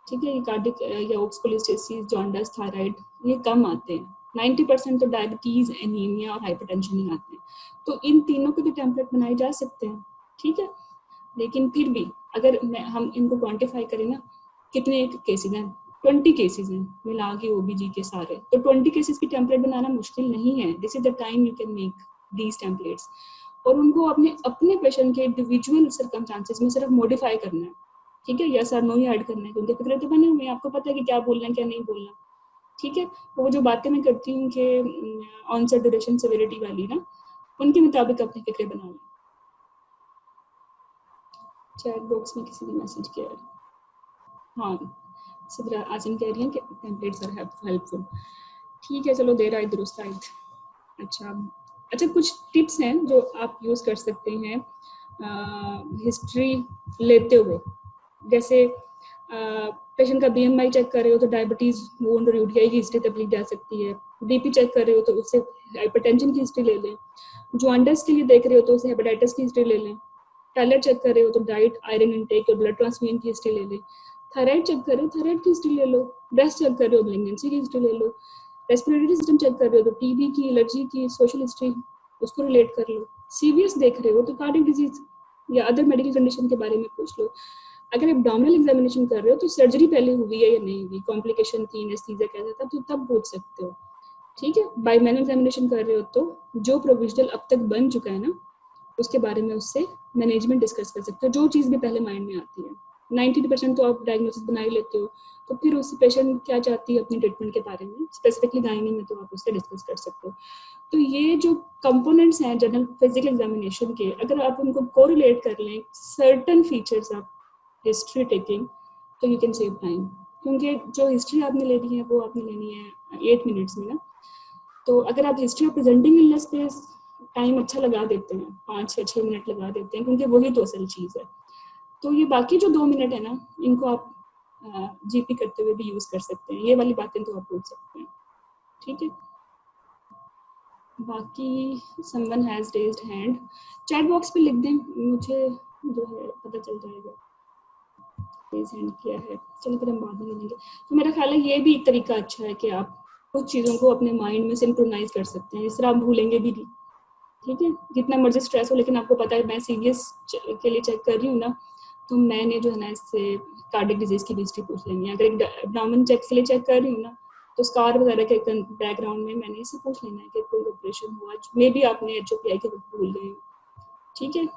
ठीक है, ये कार्डियक या ऑक्सकोलिस्टेसिस, जॉन्डिस, थायराइड ये कम आते हैं। 90% तो डायबिटीज, एनीमिया और हाइपरटेंशन ही आते हैं। तो इन तीनों के भी टेम्पलेट बनाए जा सकते हैं। ठीक है, लेकिन फिर भी अगर हम इनको क्वांटिफाई करें ना, कितने केसेस हैं? 20 केसेस हैं मिला के ओबीजी के सारे। तो 20 केसेस की टेम्पलेट बनाना मुश्किल नहीं है। This is the time you can make these templates, और उनको अपने अपने पेशेंट के इंडिविजुअल सर्कमस्टांसेस में सिर्फ मॉडिफाई करना है, ठीक है, यस और नो ही ऐड करना है, क्योंकि फिक्रे तो बने हुए हैं, आपको पता है कि क्या बोलना है क्या नहीं बोलना, ठीक है। वो जो बातें मैं करती हूँ कि ऑनसेट ड्यूरेशन सिविरिटी वाली ना, उनके मुताबिक अपने फिक्रे बनाओ। चैट बॉक्स में किसी ने मैसेज किया है, हाँ सिद्रा आसिम कह रही हैं कि टेम्पलेट्स आर हेल्पफुल। ठीक है, चलो देर आए दुरुस्त आए। अच्छा अच्छा, कुछ टिप्स हैं जो आप यूज़ कर सकते हैं हिस्ट्री लेते हुए। जैसे पेशेंट का बीएमआई चेक कर रहे हो तो डायबिटीज़ बोन और यूटीआई की हिस्ट्री तक ली जा सकती है। बीपी चेक कर रहे हो तो उससे हाइपरटेंशन की हिस्ट्री ले लें। जॉन्डिस के लिए देख रहे हो तो उससे हेपेटाइटिस की हिस्ट्री ले लें। टैलेट चेक कर रहे हो तो डाइट, आयरन इनटेक और ब्लड ट्रांसफ्यूजन की हिस्ट्री ले लें। थायराइड चेक कर रहे हो, थायराइड की हिस्ट्री ले लो। ब्रेस्ट चेक कर रहे हो, मैलिग्नेंसी की हिस्ट्री ले लो। रेस्पिरेटरी सिस्टम चेक कर रहे हो तो टीबी की, एलर्जी की, सोशल हिस्ट्री उसको रिलेट कर लो। सीवीएस देख रहे हो तो कार्डियक डिजीज या अदर मेडिकल कंडीशन के बारे में पूछ लो। अगर एब्डोमिनल एग्जामिनेशन कर रहे हो तो सर्जरी पहले हुई है या नहीं हुई, कॉम्प्लिकेशन थी, एनेस्थीसिया कैसा था, तो तब पूछ सकते हो, ठीक है। बायोमेनुअल एग्जामिनेशन कर रहे हो तो जो प्रोविजनल अब तक बन चुका है ना, उसके बारे में उससे मैनेजमेंट डिस्कस कर सकते हो, जो चीज़ भी पहले माइंड में आती है। 90% तो आप डायग्नोसिस बना ही लेते हो, तो फिर उस पेशेंट क्या चाहती है अपनी ट्रीटमेंट के बारे में, स्पेसिफिकली गायनी में, तो आप उससे डिस्कस कर सकते हो। तो ये जो कंपोनेंट्स हैं जनरल फिजिकल एग्जामिनेशन के, अगर आप उनको कोरिलेट कर लें certain features of history taking, तो यू कैन सेव टाइम। क्योंकि जो हिस्ट्री आपने लेनी है वो आपने लेनी है 8 मिनट्स में ना, तो अगर आप हिस्ट्री ऑफ प्रेजेंटिंग इलनेस पे टाइम अच्छा लगा देते हैं, 5 या 6 मिनट लगा देते हैं, क्योंकि वही तो असल चीज़ है, तो ये बाकी जो 2 मिनट है ना, इनको आप जीपी करते हुए भी यूज़ कर सकते हैं। ये वाली बातें तो आप पूछ सकते हैं, ठीक है। बाकी someone has raised hand, chat box पे लिख दें, मुझे जो है पता चल जाएगा रेज हैंड किया है। चलो फिर हम बाद में लेंगे। तो मेरा ख्याल है ये भी एक तरीका अच्छा है कि आप कुछ चीज़ों को अपने माइंड में सिंक्रोनाइज कर सकते हैं, इस तरह आप भूलेंगे भी नहीं, ठीक है। जितना मर्जी स्ट्रेस हो, लेकिन आपको पता है मैं सीरियस के लिए चेक कर रही हूँ ना, तो मैंने जो है ना इससे कार्डियक डिजीज की हिस्ट्री पूछ लेनी है। अगर एक एब्डोमेन चेक के लिए चेक कर रही हूँ ना, तो स्कार वगैरह के बैकग्राउंड में मैंने इससे पूछ लेना है कि कोई ऑपरेशन हुआ, मे भी आपने HOPI के वक्त भूल गए, ठीक है।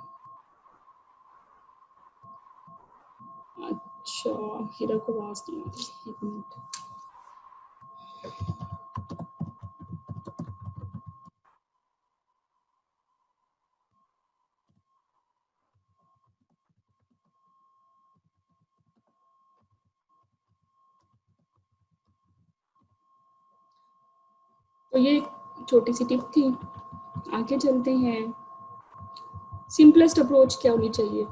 अच्छा, हीरा को आवाज नहीं आ रही, एक मिनट। तो ये छोटी सी टिप थी, आगे चलते हैं। सिंपलेस्ट अप्रोच क्या होनी चाहिए,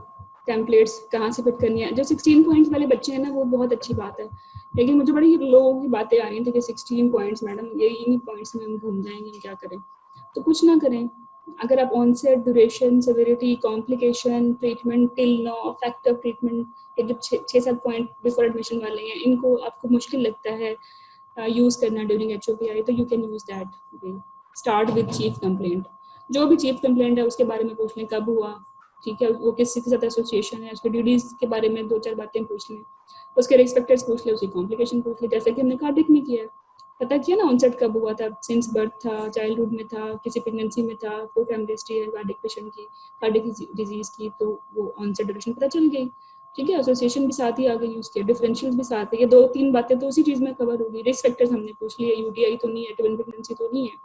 टेम्पलेट्स कहाँ से फिट करनी है। जो 16 पॉइंट्स वाले बच्चे हैं ना, वो बहुत अच्छी बात है, लेकिन मुझे बड़ी लोगों की बातें आ रही थी कि 16 पॉइंट्स मैडम, ये इन्हीं पॉइंट्स में हम घूम जाएंगे, हम क्या करें। तो कुछ ना करें। अगर आप onset, duration, severity, complication, treatment, till now, fact of treatment, ये जो 6-7 पॉइंट बिफोर एडमिशन वाले हैं, इनको आपको मुश्किल लगता है यूज़ करना ड्यूरिंग HOPI, तो you can use that way. Start with chief complaint. जो भी चीफ कंप्लेंट है उसके बारे में पूछ लें, कब हुआ, ठीक है, वो किसके साथ एसोसिएशन है, उसके ड्यूटीज के बारे में 2-4 बातें पूछ लें, उसके रिस्पेक्टर्स पूछ ले, उसकी कॉम्प्लिकेशन पूछ ले, जैसे कि हमने कार्डिक में किया है। पता किया ना ऑनसेट कब हुआ था, सिंस बर्थ था, चाइल्डहुड में था, किसी प्रेगनेंसी में था, कोई फैमिली हिस्ट्री है कार्डिक पेशेंट की, कार्डिक डिजीज की, तो वो ऑनसेट ड्यूरेशन पता चल गई, ठीक है। एसोसिएशन भी साथ ही आ गई, उसके डिफरेंशियल भी साथ है, ये 2-3 बातें तो उसी चीज़ में कवर होगी। रिस्क फैक्टर्स हमने पूछ लिए, UTI तो नहीं है, ट्विन प्रेगनेंसी तो नहीं है,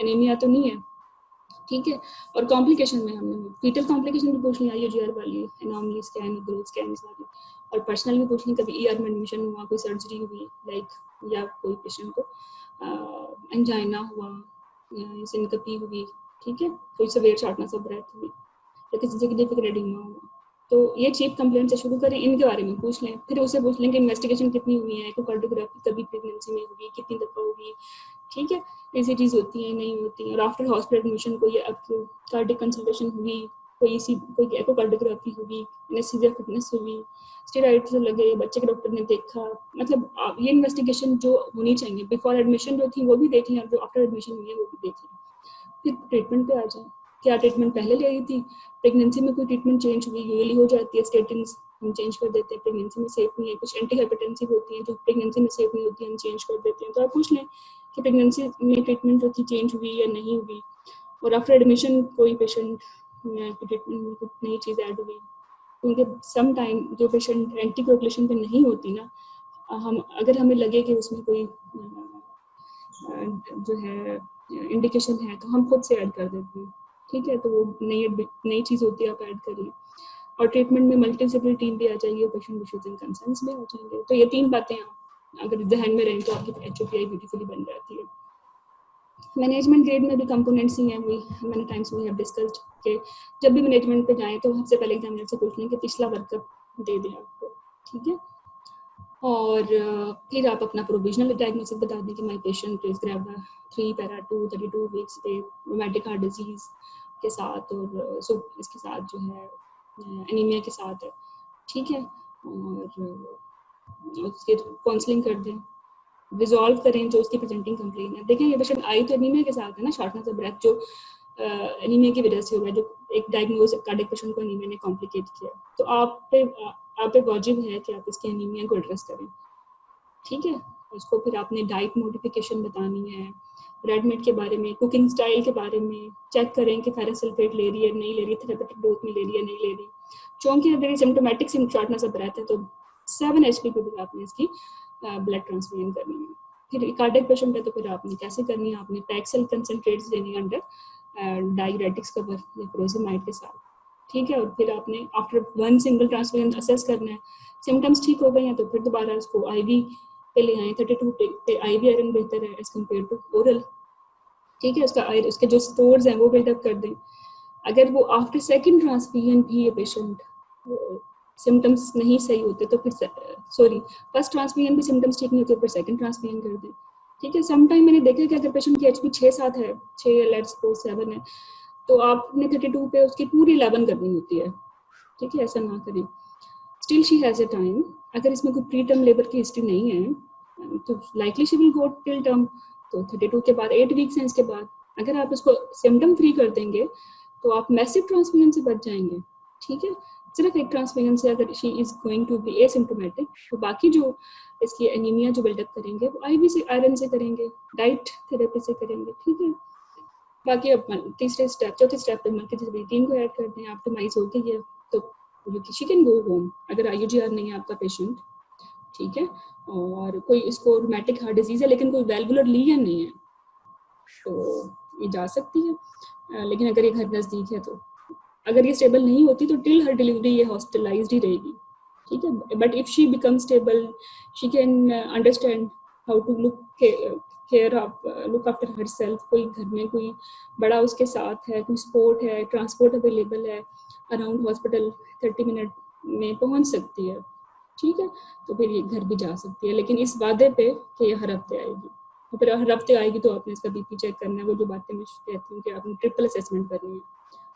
एनीमिया तो नहीं है, ठीक है। और कॉम्प्लिकेशन में हमने फीटल कॉम्प्लिकेशन भी पूछ लिया, IUGR वाली, एनॉमली स्कैन, ग्रोथ स्कैन वाली, और पर्सनल भी पूछ ली, कभी ER में एडमिशन हुआ, कोई सर्जरी हुई लाइक, या कोई पेशेंट को एंजाइना हुआ या सिनकपी हुई, ठीक है, कोई सवेयर शॉर्टनेस ऑफ ब्रेथ हुई, या किसी सिग्निफिकेंट एडिमा हुआ। तो ये चीफ कंप्लेंट से शुरू करें, इनके बारे में पूछ लें। फिर उसे पूछ लें कि इन्वेस्टिगेशन कितनी हुई है, इकोकार्डियोग्राफी कभी प्रेगनेंसी में हुई, कितनी दफ़ा हुई, ठीक है, ऐसी चीज़ होती है, नहीं होती है। और आफ्टर हॉस्पिटल एडमिशन कोई आपको कार्डिक कंसल्टेशन हुई, कोई इकोकार्डियोग्राफी हुई, एनेस्थीसिया फिटनेस हुई, स्टेरॉइड तो लगे, बच्चे के डॉक्टर ने देखा, मतलब ये इन्वेस्टिगेशन जो होनी चाहिए बिफोर एडमिशन जो थी वो भी देख लें, और जो आफ्टर एडमिशन हुई है वो भी देख लें। फिर ट्रीटमेंट पे आ जाए, क्या ट्रीटमेंट पहले ले रही थी, प्रेगनेंसी में कोई ट्रीटमेंट चेंज हुई, यूजुअली हो जाती है, स्टेटिन्स हम चेंज कर देते हैं, प्रेगनेंसी में सेफ नहीं है। कुछ एंटी हाइपरटेंसिव होती हैं जो प्रेगनेंसी में सेफ नहीं होती, हम चेंज कर देते हैं। तो आप पूछ लें कि प्रेगनेंसी में ट्रीटमेंट जो थी चेंज हुई या नहीं हुई, और आफ्टर एडमिशन कोई पेशेंट ट्रीटमेंट में कुछ नई चीज़ ऐड हुई। क्योंकि सम टाइम जो पेशेंट एंटीकोगुलेशन पे नहीं होती ना, हम अगर हमें लगे कि उसमें कोई जो है इंडिकेशन है तो हम खुद से ऐड कर देते हैं, ठीक है। तो वो नई चीज़ होती है, आप ऐड करिए। और ट्रीटमेंट में मल्टीडिसिप्लिनरी टीम भी आ जाएगी, पेशेंट इश्यूज एंड कंसर्न्स भी आ जाएंगे। तो ये 3 बातें अगर ध्यान में रहें तो आपकी HOPI ब्यूटीफुली बन जाती है। मैनेजमेंट ग्रेड में भी कंपोनेंट्स ही हैं, वही मैंने टाइम्स वी हैव डिस्कस्ड कि जब भी मैनेजमेंट पे जाएं तो सबसे पहले एग्जामिनर से पूछ लें कि पिछला वर्कअप दे दें आपको, ठीक है। और फिर आप अपना प्रोविजनल डायग्नोसिस बता दें कि my patient is gravid 3 para 2 32 weeks पे रोमैटिक हार्ट डिजीज के साथ, और इसके साथ जो है एनीमिया के साथ है, ठीक है। और उसके काउंसलिंग कर दें, रिजॉल्व करें जो उसकी प्रेजेंटिंग कंप्लेन है। देखिए ये पेशेंट आई तो एनीमिया के साथ है ना, शॉर्टनेस ऑफ ब्रेथ जो एनीमिया की वजह से हुआ है, जो एक डायग्नोज कार्डियक पेशेंट को एनीमिया ने कॉम्प्लिकेट किया। तो आप पे वाजिब है कि आप इसके एनीमिया को एड्रेस करें, ठीक है। उसको फिर आपने डाइट मॉडिफिकेशन बतानी है, रेड मीट के बारे में, कुकिंग स्टाइल के बारे में चेक करें कि फेरस सल्फेट ले रही है नहीं ले रही, थेरेपेटिक डोज में ले रही है नहीं ले रही। चूँकि अगर ये सिम्टोमेटिक शॉर्टनेस ऑफ ब्रेथ है तो 7 HP पे भी आपने इसकी ब्लड ट्रांसफ्यूजन करनी है। फिर कार्डियक पेशेंट है तो फिर आपने कैसे करनी है, आपने पैक्सल कंसनट्रेट्स देनी है अंडर डाययूरेटिक्स कवर या प्रोजेमाइड के साथ, ठीक है। और फिर आपने आफ्टर 1 सिंगल ट्रांसफ्यूजन असेस करना है। सिम्टम्स ठीक हो गए हैं तो फिर दोबारा उसको IV पे ले आए। 32 पे IV आयरन बेहतर है एज कम्पेयर टू ओरल, ठीक है। उसके जो स्टोर्स हैं वो बिल्डअप कर दें। अगर वो आफ्टर सेकेंड ट्रांसफ्यूजन भी ये पेशेंट सिम्टम्स नहीं सही होते तो फिर फर्स्ट ट्रांसफ्यूजन भी सिम्टम्स ठीक नहीं होते फिर सेकंड ट्रांसफ्यूजन कर दें, ठीक है। समटाइम मैंने देखा कि अगर पेशेंट की HP 6-7 है, 6 लेट्स सपोज 7 है, तो आपने 32 पे उसकी पूरी 11 करनी होती है, ठीक है। ऐसा ना करें। Still she has a time. अगर इसमें कोई प्री टर्म लेबर की हिस्ट्री नहीं है तो likely she will go till term. तो 32 के बाद 8 वीक्स हैं इसके बाद। अगर आप इसको सिम्टम फ्री कर देंगे तो आप मैसिव ट्रांसफ्यूजन से बच जाएंगे, ठीक है। सिर्फ एक ट्रांसफ्यूजन से अगर she is going to be asymptomatic तो बाकी जो इसकी एनीमिया जो बिल्डअप करेंगे वो IV से आयरन से करेंगे, डाइट थेरेपी से करेंगे, ठीक है। बाकी अब चौथे स्टेप पे मल्टीडिसिप्लिनरी टीम को ऐड कर दें। ऑप्टिमाइज हो गई है तो शी कैन गो होम अगर IUGR नहीं है आपका पेशेंट, ठीक है। और कोई इसको रोमैटिक हार्ट डिजीज है लेकिन कोई वैल्वुलर लीजन नहीं है तो ये जा सकती है। लेकिन अगर ये घर नज़दीक है तो अगर ये स्टेबल नहीं होती तो टिल हर डिलीवरी ये हॉस्पिटलाइज्ड ही रहेगी, ठीक है। But if she become stable she can understand how to look after herself. कोई घर में कोई बड़ा उसके साथ है, कोई सपोर्ट है, ट्रांसपोर्ट अवेलेबल है अराउंड हॉस्पिटल 30 मिनट में पहुंच सकती है, ठीक है। तो फिर ये घर भी जा सकती है, लेकिन इस वादे पे कि ये हर हफ्ते आएगी। और फिर हर हफ्ते आएगी तो आपने इसका BP चेक करना है। वो जो बातें मैं कहती हूँ कि आपने ट्रिपल असेसमेंट करनी है,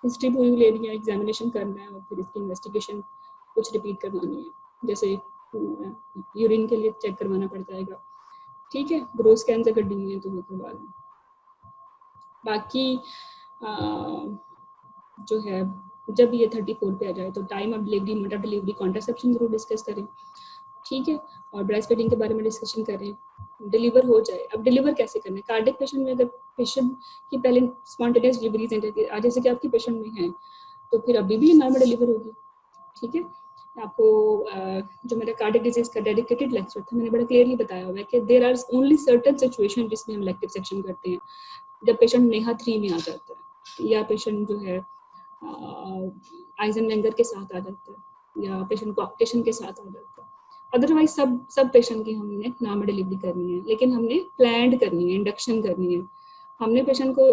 हिस्ट्री पूरी ले रही है, एग्जामिनेशन करना है और फिर इसकी इन्वेस्टिगेशन कुछ रिपीट करवानी है, जैसे यूरिन के लिए चेक करवाना पड़ जाएगा, ठीक है। ग्रो स्कैन अगर डी है तो वो करवा लें। बाकी जो है जब ये 34 पे आ जाए तो time of delivery, mode of delivery, contraception जरूर डिस्कस करें, ठीक है। और ब्रेस्ट फीडिंग के बारे में डिस्कशन करें। डिलीवर हो जाए, अब डिलीवर कैसे करना है। कार्डियक पेशेंट में अगर पेशेंट की पहले स्पॉन्टेनियस डिलीवरीज हैं जैसे कि आपकी पेशेंट में है तो फिर अभी भी नॉर्मल डिलीवर होगी, ठीक है। आपको जो मेरा कार्डियक डिजीज का डेडिकेटेड लेक्चर था मैंने बड़ा क्लियरली बताया हुआ है कि there are only certain situation जिसमें हम इलेक्टिव सेक्शन करते हैं। जब पेशेंट नेहा 3 में आ जाता है या पेशेंट जो है आइजनमेंगर के साथ आ जाता है या पेशेंट को ऑक्टेशन के साथ आ जाता है। अदरवाइज सब पेशेंट की हमने नॉर्मल डिलीवरी करनी है, लेकिन हमने प्लान्ड करनी है, इंडक्शन करनी है। हमने पेशेंट को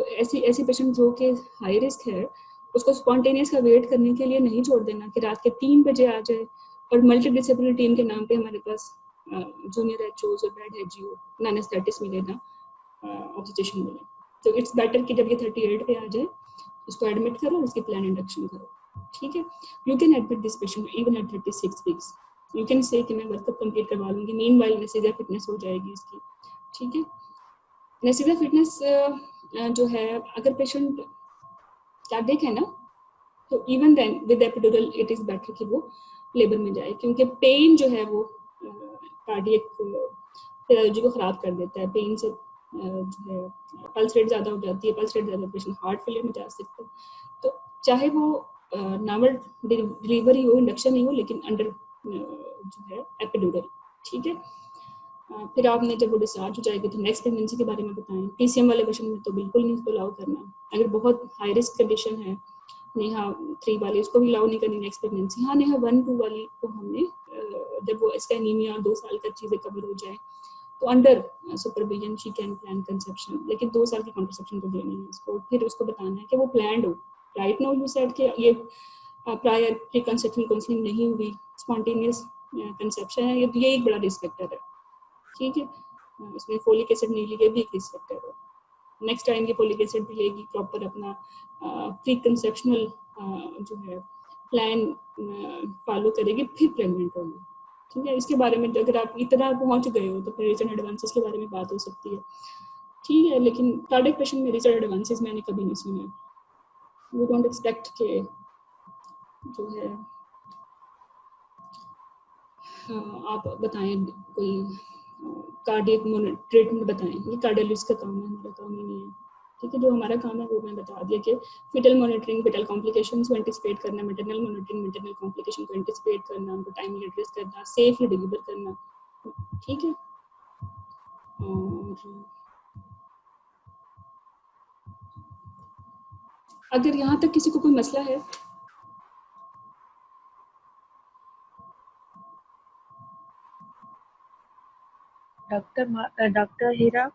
ऐसी पेशेंट जो कि हाई रिस्क है उसको स्पॉन्टेनियस का वेट करने के लिए नहीं छोड़ देना कि रात के 3 बजे आ जाए। और मल्टी डिसिप्लिनरी टीम के नाम पे हमारे पास जूनियर HOs और बेड HGO नॉन एनेस्थेटिस्ट मिले ना ऑब्स्टेट्रिशियन मिले। तो इट्स बेटर कि जब ये 38 पे आ जाए उसको एडमिट करो और उसकी प्लान इंडक्शन करो, ठीक है। You can admit this patient even at 36 weeks. You can say कि मैं वर्कअप कंप्लीट करवा लूँगी, मीनवाइल एनेस्थीसिया फिटनेस हो जाएगी इसकी, ठीक है। एनेस्थीसिया फिटनेस जो है अगर पेशेंट कार्डियक है ना तो even then with epidural it is better कि वो लेबर में जाए, क्योंकि पेन जो है वो कार्डियक फिजियोलॉजी को ख़राब कर देता है। पेन से जो है पल्स रेट ज़्यादा हो जाती है, पल्स रेट ज़्यादा पेशेंट हार्ट फेलियर में जा सकता है। तो चाहे वो नॉर्मल डिलीवरी हो, इंडक्शन ही हो, लेकिन अंडर जो है एपिड्यूरल, ठीक है। फिर आपने जब वो डिस्चार्ज हो जाएगी तो नेक्स्ट प्रेगनेंसी के बारे में बताएं। TCM वाले पेशेंट में तो बिल्कुल नहीं उसको अलाउ करना। अगर बहुत हाई रिस्क कंडीशन है, नेहा 3 वाली, उसको भी अलाउ नहीं करनी नेक्स्ट प्रेगनेंसी। हाँ, नेहा 1-2 वाली को हमने जब वो इसका एनीमिया 2 साल तक चीज़ें कवर हो जाए तो under supervision she can plan conception, लेकिन 2 साल की कॉन्ट्रासेप्शन तो देनी है उसको। फिर उसको बताना है कि वो प्लान्ड हो। राइट नाउ यू सेड कि ये प्रायर प्री कंसेप्शन काउंसलिंग नहीं हुई, स्पॉन्टेनियस कंसेप्शन है, ये एक बड़ा रिस्क फैक्टर है, ठीक है। उसमें फोलिक एसिड नहीं लिए भी एक रिस्क फैक्टर है। नेक्स्ट टाइम ये फोलिक एसिड भी लेगी, प्रॉपर अपना प्री कंसेप्शनल जो है प्लान फॉलो करेगी, फिर प्रेग्नेंट होगी, ठीक है। इसके बारे में अगर आप इतना पहुंच गए हो तो फिर रिसेंट एडवांसेस के बारे में बात हो सकती है, ठीक है। लेकिन कार्डियक पेशेंट में रिसेंट एडवांसेस मैंने कभी नहीं सुने। वी डोंट एक्सपेक्ट के जो है आप बताएं कोई कार्डियक ट्रीटमेंट बताएं। ये कार्डियोलॉजिस्ट का काम है, हमारा काम ही नहीं है, ठीक है। जो हमारा काम है वो मैं बता दिया कि फिटल मॉनिटरिंग, फिटल कॉम्प्लिकेशंस को एंटिसिपेट करना, मैटरनल मॉनिटरिंग, मैटरनल कॉम्प्लिकेशन को एंटिसिपेट करना, उनको टाइमली एड्रेस करना, सेफली डिलीवर करना, ठीक है। और अगर यहाँ तक किसी को कोई मसला है, डॉक्टर हीरा,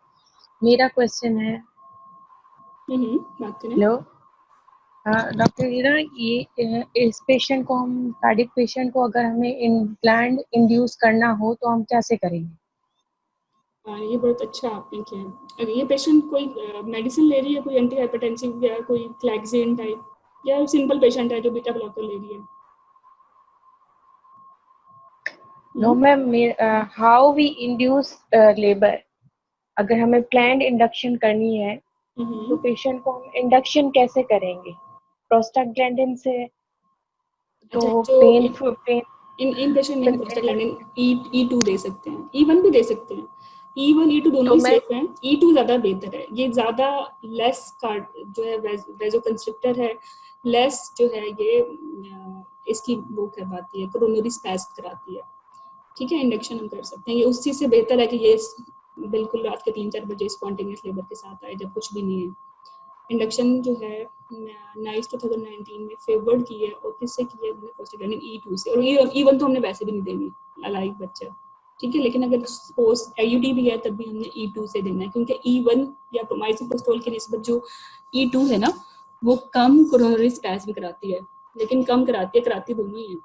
मेरा क्वेश्चन है। बात करें। हेलो, हाँ डॉक्टर हीरा, ये इस पेशेंट को, हम कार्डियक पेशेंट को अगर हमें इम्प्लांट इंड्यूस करना हो तो हम कैसे करेंगे? ये बहुत अच्छा आपने किया। अगर ये पेशेंट कोई मेडिसिन ले रही है, कोई एंटी हाइपरटेंसिव या कोई क्लैक्सिन टाइप, या सिंपल पेशेंट है जो बीटा ब्लॉकर ले रही है? No ma'am, how we induce labour, अगर हमें प्लान्ड इंडक्शन करनी है तो पेशेंट को हम इंडक्शन कैसे करेंगे? प्रोस्टाग्लैंडिन से तो अच्छा, पेन इन पेशेंट में हम प्रोस्टाग्लैंडिन E2 दे सकते हैं, E1 भी दे सकते हैं। E1 E2 दोनों ही सेफ हैं। E2 ज़्यादा बेहतर है, ये ज़्यादा लेस कार्ड जो है वेजोकंस्ट्रिक्टर है, लेस जो है ये इसकी वो करवाती है, कोरोनरी स्पैस्म कराती है, ठीक है। इंडक्शन हम कर सकते हैं, ये उस चीज़ से बेहतर है कि ये बिल्कुल रात के 3-4 बजे स्पॉन्टेनियस लेबर के साथ आए जब कुछ भी नहीं है। इंडक्शन जो है नाइस 2019 में फेवर्ड की है, और किससे की है? हमने प्रोस्टाग्लैंडिन E2 से, और E1 तो हमने वैसे भी नहीं देनी अलाइव बच्चा, ठीक है। लेकिन अगर सपोज IUD भी है तब भी हमने E2 से देना है, क्योंकि E1 या मिसोप्रोस्टोल की निस्बत जो E2 है ना, वो कम कोरोनरी स्पैस्म कराती है, लेकिन कम कराती दोनों ही है,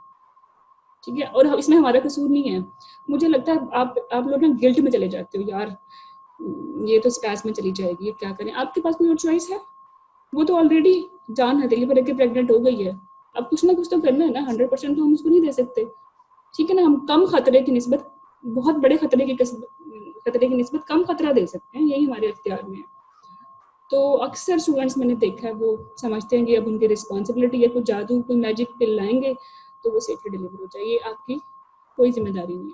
ठीक है। और इसमें हमारा कसूर नहीं है। मुझे लगता है आप लोग ना गिल्ट में चले जाते हो, यार ये तो स्पैस्म में चली जाएगी, क्या करें? आपके पास कोई और चॉइस है? वो तो ऑलरेडी जान हथेली पर रख के प्रेग्नेंट हो गई है, अब कुछ ना कुछ तो करना है ना। 100% तो हम उसको नहीं दे सकते, ठीक है ना। हम कम खतरे की निस्बत बहुत बड़े खतरे की निस्बत कम खतरा दे सकते हैं, यही हमारे अख्तियार में है। तो अक्सर स्टूडेंट्स मैंने देखा है वो समझते हैं कि अब उनकी रिस्पॉन्सिबिलिटी है, कोई जादू कोई मैजिक पिल लाएंगे तो वो सेफली डिलीवर हो जाए। ये आपकी कोई जिम्मेदारी नहीं है।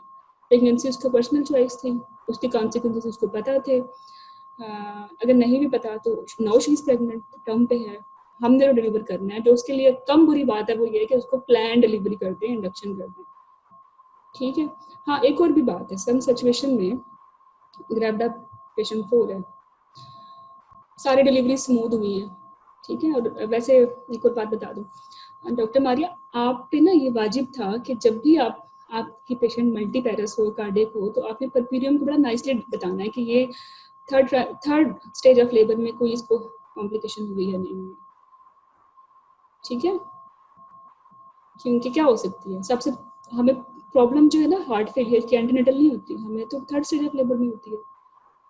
प्रेगनेंसी उसका पर्सनल चॉइस थी, उसके कॉन्सिक्वेंसेस उसको पता थे। अगर नहीं भी पता तो now she is pregnant, term पे है, हमने जो डिलीवर करना है, जो उसके लिए कम बुरी बात है वो ये है कि उसको प्लान डिलीवरी कर दें, इंडक्शन कर दें, ठीक है। हाँ, एक और भी बात है, सम सिचुएशन में ग्रेविड पेशेंट 4 है, सारी डिलीवरी स्मूथ हुई है, ठीक है। और वैसे एक और बात बता दूं डॉक्टर मारिया, आप पे ना ये वाजिब था कि जब भी आपकी पेशेंट मल्टीपैरस हो, कार्डियक हो, तो आपने परप्यूरियम को बड़ा नाइसली बताना है कि ये थर्ड स्टेज ऑफ लेबर में कोई इसको कॉम्प्लिकेशन हुई या नहीं हुई, ठीक है। क्योंकि क्या हो सकती है, सबसे हमें प्रॉब्लम जो है ना हार्ट फेलियर की एंटीनेटल नहीं होती, हमें तो थर्ड स्टेज ऑफ लेबर में होती है,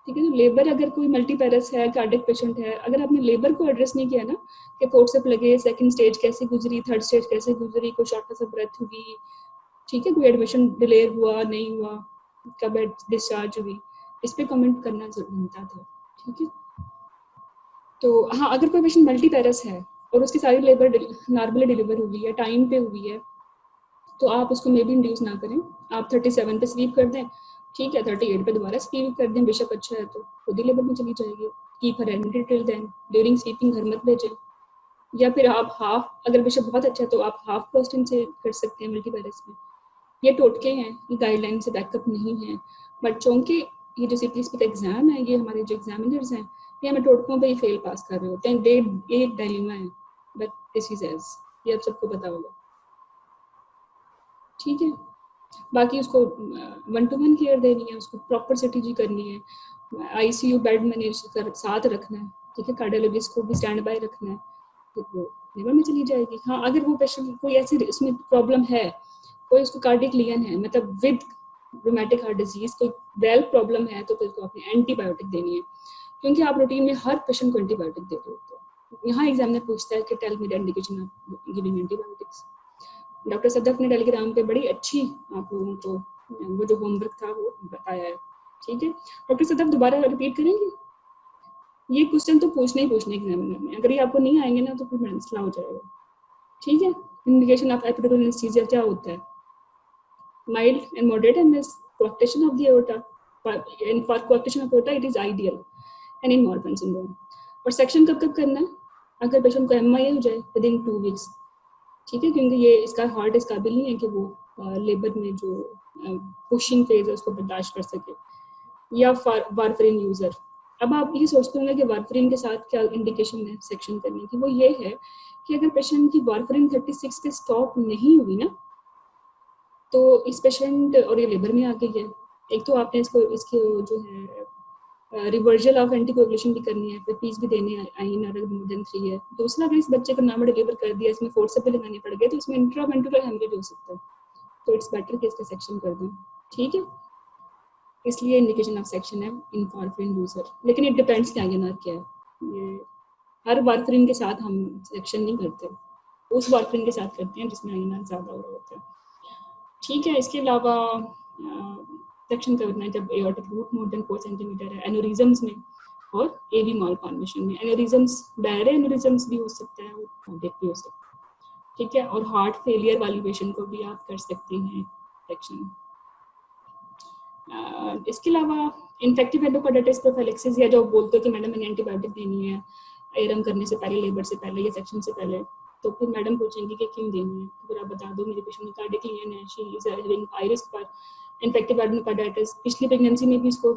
ठीक है। तो लेबर अगर कोई मल्टीपैरस है, कार्डियक पेशेंट है, अगर आपने लेबर को एड्रेस नहीं किया ना कि फोर्सेप लगे, सेकंड स्टेज कैसे गुजरी, थर्ड स्टेज कैसे गुजरी, कोई शॉर्टनेस ऑफ ब्रेथ हुई, ठीक है, कोई एडमिशन डिले हुआ नहीं हुआ, कब डिस्चार्ज हुई, इस पर कमेंट करना बनता था, ठीक है। तो हाँ, अगर कोई पेशेंट मल्टीपैरस है और उसकी सारी लेबर नॉर्मली डिलीवर हुई है, टाइम पे हुई है, तो आप उसको मे बी इंड्यूस ना करें, आप 37 पे स्वीप कर दें, ठीक है, 38 पे दोबारा स्वीप कर दें, बिशप अच्छा है तो खुद ही लेबर में चली जाएगी। Keep her admitted till then, during sweeping घर मत भेजें। या फिर आप हाफ, अगर बिशप बहुत अच्छा है तो आप हाफ क्रॉस्ड से कर सकते हैं मल्टीपेरेस में। ये टोटके हैं, ये गाइडलाइन से बैकअप नहीं है। बच्चों के ये जो CPSP का एग्जाम है, ये हमारे जो एग्जामिनर्स हैं, ये हमें टोटकों पे ही फेल पास कर रहे होते हैं। ये एक डायलेमा है, बट दिस इज एज, ये आप सबको पता होगा, ठीक है। बाकी उसको 1-to-1 केयर देनी है, उसको प्रॉपर स्ट्रेटेजी करनी है, ICU बेड मैनेज कर साथ रखना है, ठीक है, कार्डियोलॉजिस्ट को भी स्टैंड बाय रखना है, तो वो लिवर में चली जाएगी। हाँ, अगर वो पेशेंट कोई ऐसी इसमें प्रॉब्लम है, कोई उसको कार्डियक लीजन है, मतलब विद रूमेटिक हार्ट डिजीज, कोई वेल प्रॉब्लम है, तो फिर उसको अपनी एंटीबायोटिक देनी है, क्योंकि आप रूटीन में हर पेशेंट को एंटीबायोटिक देते होते हो। यहाँ एग्जामिनर पूछता है कि tell me the indication of giving antibiotics. Doctor Sadaf ने टेलीग्राम पे बड़ी अच्छी आप लोगों को वो जो होमवर्क था वो बताया है, ठीक है। डॉक्टर सदफ दोबारा रिपीट करेंगे? ये क्वेश्चन तो पूछने एग्जामिनर में, अगर ये आपको नहीं आएंगे ना तो फिर मसला हो जाएगा, ठीक है। इंडिकेशन ऑफ एपिड्यूरल एनेस्थीसिया क्या होता है? Mild and moderate MS, coarctation of the aorta, and for coarctation of aorta it is ideal and in Marfan syndrome। और सेक्शन कब करना है? अगर पेशेंट को MIA हो जाए within 2 weeks, ठीक है, क्योंकि ये इसका हार्ट इस काबिल नहीं है कि वो लेबर में जो पुशिंग फेज है उसको बर्दाश्त कर सके। या वारफरिन यूजर, अब आप ये सोचते होंगे कि वारफरिन के साथ क्या इंडिकेशन है सेक्शन करने की, वो ये है कि अगर पेशेंट की वारफरिन 36 पे स्टॉप नहीं हुई ना, तो इस पेशेंट, और ये लेबर में आ गई है, एक तो आपने इसके जो है रिवर्जल ऑफ एंटीकोगुलेशन भी करनी है, फिर पीस भी देने आइन अगर मोर देन 3 है। दूसरा, अगर इस बच्चे को नाम डिलीवर कर दिया, इसमें फोर्स भी लगाने पड़ गए, तो इसमें इंट्रावेंट्रुलर हेमरेज हो सकता है, तो इट्स बेटर कि इसका सेक्शन कर दें, ठीक है। इसलिए इंडिकेशन ऑफ सेक्शन है इन वारफरिन यूजर। लेकिन इट डिपेंड्स कि आईएनआर क्या है, ये हर वारफरिन के साथ हम सेक्शन नहीं करते, उस वारफरिन के साथ करते हैं जिसमें आईएनआर ज़्यादा हो रहा होता है, ठीक है। इसके अलावा सेक्शन करना है जब aortic root more than 4 centimetre है, एनोरिज्म्स में और AV मालफॉर्मेशन में। एनोरिज्म्स डायरे एनोरिज्म्स भी हो सकता है और कार्डियक भी हो सकता है, ठीक है। और हार्ट फेलियर वाली पेशेंट को भी आप कर सकते हैं सेक्शन। इसके अलावा इन्फेक्टिव एंडोकार्डाइटिस प्रोफिलैक्सिस, या जो बोलते हो कि मैडम मैंने एंटीबायोटिक देनी है एरम करने से पहले, लेबर से पहले या सेक्शन से पहले, तो फिर मैडम पूछेंगी कि क्यों देनी है, तो फिर आप बता दो मेरे पेशेंट में कार्डियक लीजन है, she is having high risk for infective endocarditis, पिछली प्रेगनेंसी में भी इसको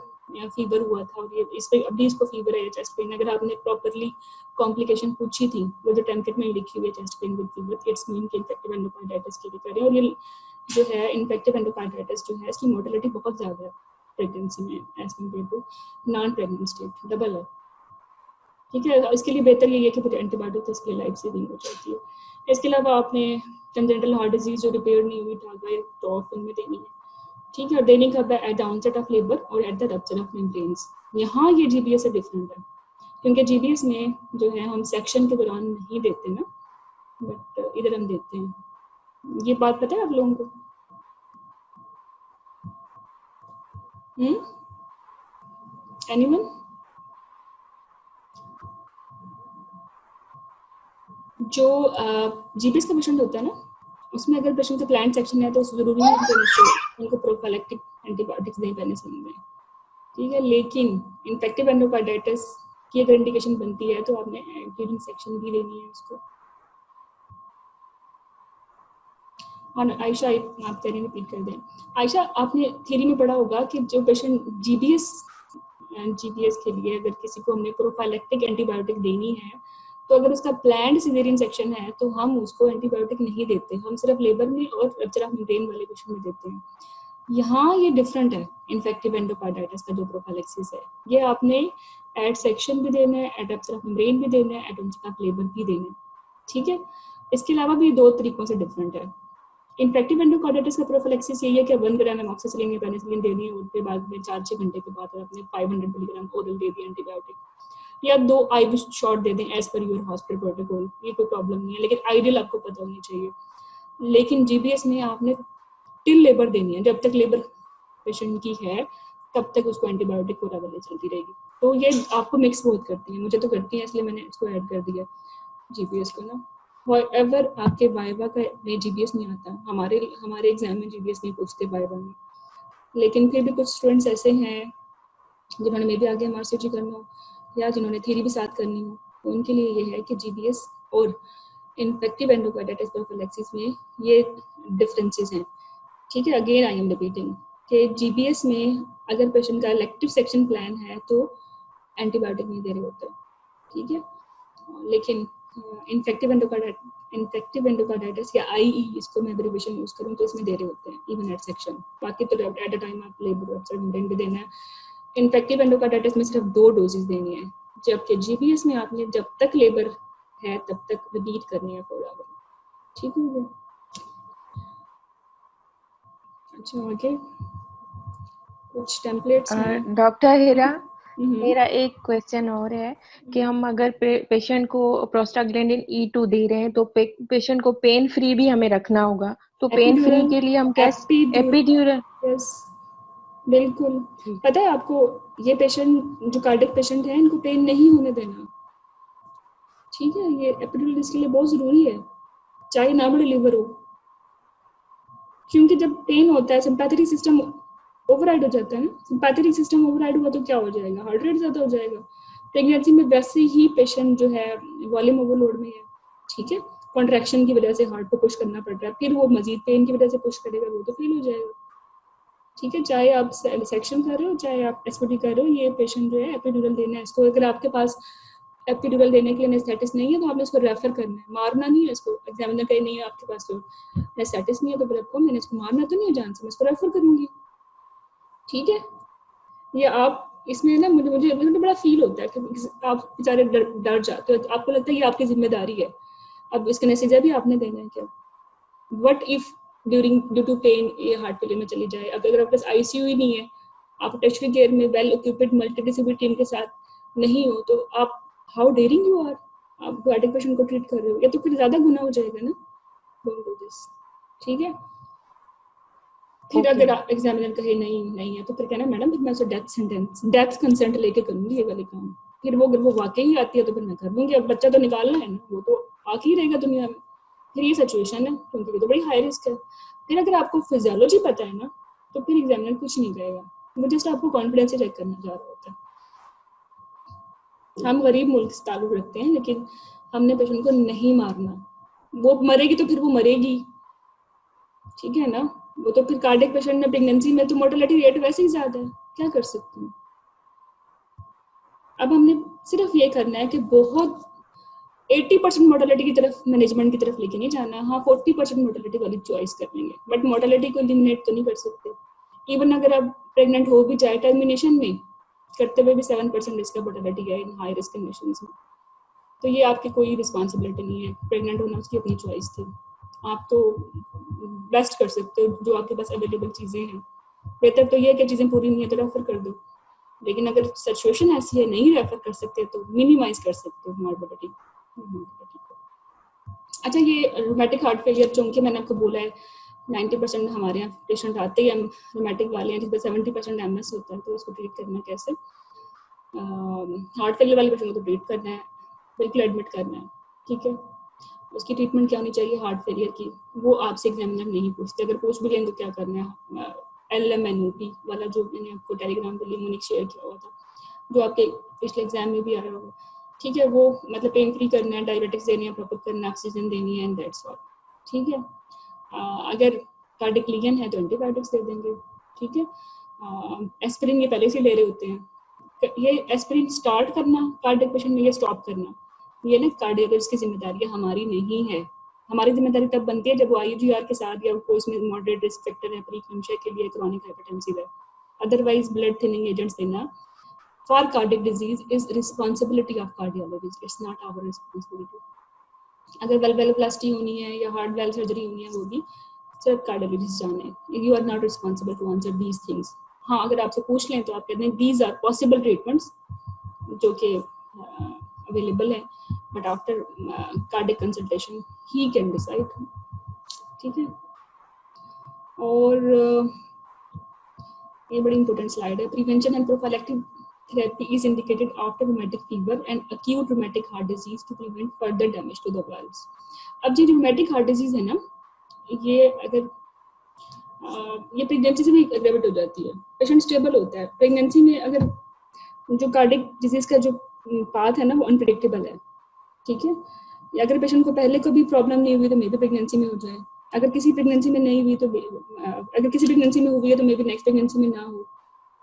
फीवर हुआ था और ये इस पे अभी इसको फीवर है, चेस्ट पेन। अगर आपने प्रॉपरली कॉम्प्लिकेशन पूछी थी, वो जो टेम्पलेट में लिखी हुई है chest pain with fever, it's mean कि इन्फेक्टिव एंडोकार्डाइटिस की भी करें। और ये जो है इन्फेक्टिव एंडोकार्डाइटिस जो है, इसकी मोर्टेलिटी बहुत ज़्यादा है प्रेगनेंसी में as compare to non pregnant state, double है, ठीक है। इसके लिए बेहतर ये है कि फिर एंटीबायोटिक तो इसके लिए लाइफ सेविंग हो जाती है। इसके अलावा आपने कंजेनिटल हार्ट डिजीज जो रिपेयर नहीं हुई टागा टॉप उनमें देनी है, ठीक है। और देनी कब है? At the onset of labour और at the rupture of membranes. यहाँ ये GBS से डिफरेंट है, क्योंकि GBS में जो है हम सेक्शन के दौरान नहीं देते ना, बट इधर हम देते हैं। ये बात पता है आप लोगों को? एनीवन? जो GBS का पेशेंट होता है ना, उसमें अगर पेशेंट का प्लांट सेक्शन है तो जरूरी नहीं है उनको प्रोफाइलैक्टिक एंटीबायोटिक्स दें पेनिसिलिन में, ठीक है। लेकिन इन्फेक्टिव एंडोकार्डाइटिस की अगर इंडिकेशन बनती है तो आपने ड्यूरिंग सेक्शन भी देनी है उसको। और आयशा, आप कह रही हैं रिपीट कर दें। आयशा, आपने थ्योरी में पढ़ा होगा कि जो पेशेंट GBS के लिए अगर किसी को हमने प्रोफाइलैक्टिक एंटीबायोटिक देनी है, तो अगर उसका प्लान्ड सिजेरियन सेक्शन है तो हम उसको एंटीबायोटिक नहीं देते, हम सिर्फ लेबर में और रप्चर ऑफ मेम्ब्रेन वाले पेशेंट में देते हैं। यहाँ ये डिफरेंट है, इन्फेक्टिव एंडोकार्डाइटिस का जो प्रोफाइलैक्सिस है, ये आपने एट सेक्शन भी देना है, एट रप्चर ऑफ मेम्ब्रेन भी देना है, एट ऑनसेट ऑफ लेबर भी देना है, ठीक है। इसके अलावा भी 2 तरीकों से डिफरेंट है। इन्फेक्टिव एंडोकार्डाइटिस का प्रोफिलैक्सिस यही है कि 1 ग्राम एमॉक्सिसिलिन या पेनिसिलिन देनी है, उसके बाद में 4-6 घंटे के बाद आपने 500 मिलीग्राम ओरल दे दिया एंटीबायोटिक, या 2 IV शॉट दे दें as per your hospital protocol, ये कोई प्रॉब्लम नहीं है, लेकिन आइडियल आपको पता होनी चाहिए। लेकिन GBS में आपने टिल लेबर देनी है, जब तक लेबर पेशेंट की है तब तक उसको एंटीबायोटिक पूरा वाले चलती रहेगी। तो ये आपको मिक्स बहुत करती है, मुझे तो करती है, इसलिए मैंने इसको ऐड कर दिया GBS को ना। However, आपके वाइवा का में जीबीएस नहीं आता, हमारे एग्जाम में जीबीएस नहीं पूछते वाइवा में, लेकिन फिर भी कुछ स्टूडेंट्स ऐसे हैं जिन्होंने मे भी आगे एमआरसीटी करना हो या जिन्होंने थ्योरी भी साथ करनी हो, तो उनके लिए ये है कि जीबीएस और इन्फेक्टिव एंडोकार्डाइटिस प्रोफिलैक्सिस में ये डिफरेंसेस हैं, ठीक है। अगेन आई एम रिपीटिंग कि जीबीएस में अगर पेशेंट का इलेक्टिव सेक्शन प्लान है तो एंटीबायोटिक नहीं दे रहे होते, ठीक है। लेकिन इन्फेक्टिव एंडोकार्डाइटिस या आईई, इसको मैं एब्रिविएशन यूज करूँ तो इसमें दे रहे होते हैं इवन एट सेक्शन, बाकी तो एट अ टाइम आप लेबर ऑब्जर्वेंट भी देना है। इन्फेक्टिव एंडोकार्डाइटिस में सिर्फ 2 डोजेस देनी है, जबकि जीबीएस में आपने जब तक लेबर है तब तक रिपीट करनी है 4 आवर, ठीक हो गया। अच्छा, आगे कुछ टेम्पलेट्स हैं। डॉक्टर हीरा, मेरा एक क्वेश्चन और है कि हम अगर पेशेंट को प्रोस्टाग्लैंडिन E2 दे रहे हैं तो पेशेंट को पेन फ्री भी हमें रखना होगा, तो पेन फ्री के लिए हम कैसे एपिड्यूरल? यस, बिल्कुल। पता है आपको, ये पेशेंट जो कार्डियक पेशेंट है इनको पेन नहीं होने देना, ठीक है। ये एपिड्यूरल इसके लिए बहुत जरूरी है, चाहे ना भी डिलीवर हो, क्योंकि जब पेन होता है सिंपैथेटिक सिस्टम ओवरराइड हो जाता है ना। सिंपैथेटिक सिस्टम ओवरराइड हुआ तो क्या हो जाएगा, हार्ट रेट ज्यादा हो जाएगा। प्रेगनेंसी में वैसे ही पेशेंट जो है वॉल्यूम ओवरलोड में है, ठीक है, कॉन्ट्रैक्शन की वजह से हार्ट को पुश करना पड़ रहा है, फिर वो मजीद पेन की वजह से पुश करेगा, वो तो फेल हो जाएगा, ठीक है। चाहे आप सेक्शन कर रहे हो चाहे आप एसपीडी कर रहे हो, ये पेशेंट जो है एपिड्यूरल देना है इसको। अगर आपके पास एपिड्यूरल देने के लिए एनेस्थेटिस नहीं है तो आपने इसको रेफर करना है, मारना नहीं है इसको। एग्जामिनर कहे नहीं है आपके पास तो एनेस्थेटिस नहीं है तो फिर आपको, मैंने इसको मारना तो नहीं है जान से, मैं इसको रेफर करूंगी, ठीक है। ये आप इसमें ना मुझे बड़ा फील होता है कि आप बेचारे डर जाते हो, तो आपको लगता है ये आपकी जिम्मेदारी है, अब इसका नतीजा भी आपने देना है क्या। What if due to pain ये हार्ट फेलियर में चली जाए, अब अगर आपके पास आईसीयू ही नहीं है, आप टेरिटरी केयर में वेल इक्विप्ड मल्टीडिसिप्लिनरी टीम के साथ नहीं हो, तो आप हाउ डेयरिंग यू आर, आप कार्डियक पेशेंट को ट्रीट कर रहे हो, ये तो फिर ज्यादा गुनाह हो जाएगा ना। डोंट डू दिस, ठीक है। फिर अगर एग्जामिनर कहे नहीं है तो फिर कहना मैडम मैं उसे डेथ कंसेंट लेके करूंगी ये वाले काम। फिर वो अगर वो वाकई आती है तो फिर मैं कर दूंगी, अब बच्चा तो निकालना है ना, वो तो आके ही रहेगा दुनिया में। फिर ये सिचुएशन है, क्योंकि ये तो बड़ी हाई रिस्क है। फिर अगर आपको फिजियोलॉजी पता है ना तो फिर एग्जामिनर कुछ नहीं कहेगा, वो जस्ट आपको कॉन्फिडेंस से चेक करना चाह रहा होता है। हम गरीब मुल्क से ताल्लुक रखते हैं, लेकिन हमने पेशेंट को नहीं मारना, वो मरेगी तो फिर वो मरेगी, ठीक है ना। वो तो फिर कार्डियक पेशेंट में प्रेगनेंसी में तो मोर्टेलिटी रेट वैसे ही ज्यादा है, क्या कर सकते हैं। अब हमने सिर्फ ये करना है कि बहुत 80% मोर्टेलिटी की तरफ, मैनेजमेंट की तरफ लेके नहीं जाना। हाँ, 40% मोर्टेलिटी वाली चॉइस कर लेंगे, बट मोर्टेलिटी को एलिमिनेट तो नहीं कर सकते। इवन अगर आप प्रेग्नेंट हो भी जाए, टर्मिनेशन में करते हुए भी 7% रिस्क मोर्टेलिटी है इन हाई रिस्क कंडीशंस में, तो ये आपकी कोई रिस्पॉन्सिबिलिटी नहीं है। प्रेग्नेंट होना उसकी अपनी चॉइस थी, आप तो बेस्ट कर सकते हो जो आपके पास अवेलेबल चीज़ें हैं। बेहतर तो ये है कि चीज़ें पूरी नहीं है तो रेफर कर दो, लेकिन अगर सिचुएशन ऐसी है नहीं रेफर कर सकते तो मिनिमाइज कर सकते हो मॉर्बिडिटी। अच्छा, ये रोमैटिक हार्ट फेलियर, चूंकि मैंने आपको बोला है 90% हमारे यहाँ पेशेंट आते ही रोमैटिक वाले हैं, जिसमें 70% MS होता है, तो उसको ट्रीट करना कैसे। हार्ट फेलियर वाले पेशेंट को तो ट्रीट करना है, बिल्कुल एडमिट करना है, ठीक है। उसकी ट्रीटमेंट क्या होनी चाहिए हार्ट फेलियर की, वो आपसे एग्जामिनर नहीं पूछते। अगर पूछ भी लें तो क्या करना है, LMNOP वाला जो मैंने आपको टेलीग्राम पे लिंक शेयर किया हुआ था, जो आपके पिछले एग्जाम में भी आया होगा, ठीक है। वो मतलब पेन फ्री करना है, डायबिटिक्स देनी है, प्रॉपर करना, ऑक्सीजन देनी है, एंड दैट्स ऑल, ठीक है। अगर कार्डिक लीजन है तो एंटीबायोटिक्स दे देंगे, ठीक है। एस्पिरिन ये पहले से ले रहे होते हैं, ये एस्पिरिन स्टार्ट करना कार्डिक पेशेंट में, ये स्टॉप करना, ये ना कार्डियोलॉजिस्ट की जिम्मेदारी है, हमारी नहीं है। हमारी जिम्मेदारी तब बनती है जब वो IUGR के साथ या कोई इसमें मॉडरेट रिस्क फैक्टर है, प्रीक्लैम्सिया के लिए, क्रॉनिक हाइपरटेंसिव है। अदरवाइज ब्लड थिनिंग एजेंट्स देना for cardiac disease is responsibility of cardiologist, it's not our responsibility. अगर वेल्वोप्लास्टी होनी है या हार्ट वेल सर्जरी होनी है, वो भी सिर्फ कार्डियोलॉजिस्ट जाने, you are not responsible to answer these things. हाँ, अगर आपसे पूछ लें तो आप कहते हैं दीज आर पॉसिबल ट्रीटमेंट्स जो कि अवेलेबल है, but after cardiac consultation he can decide, ठीक है। और ये बड़ी इंपॉर्टेंट स्लाइड है, prevention and prophylactic therapy is indicated after rheumatic fever and acute rheumatic heart disease to prevent further damage to the valves. अब जो rheumatic heart disease है ना, ये अगर ये प्रेगनेंसी से भी एग्रेवेट हो जाती है, पेशेंट स्टेबल होता है। प्रेगनेंसी में अगर जो कार्डिक डिजीज का जो पाथ है ना वो अनप्रेडिक्टेबल है, ठीक है। अगर पेशेंट को पहले कभी प्रॉब्लम नहीं हुई तो मे बी प्रेगनेंसी में हो जाए, अगर किसी प्रेगनेंसी में नहीं हुई तो अगर किसी प्रेगनेंसी में हुई है तो मे बी नेक्स्ट प्रेगनेंसी में ना हो,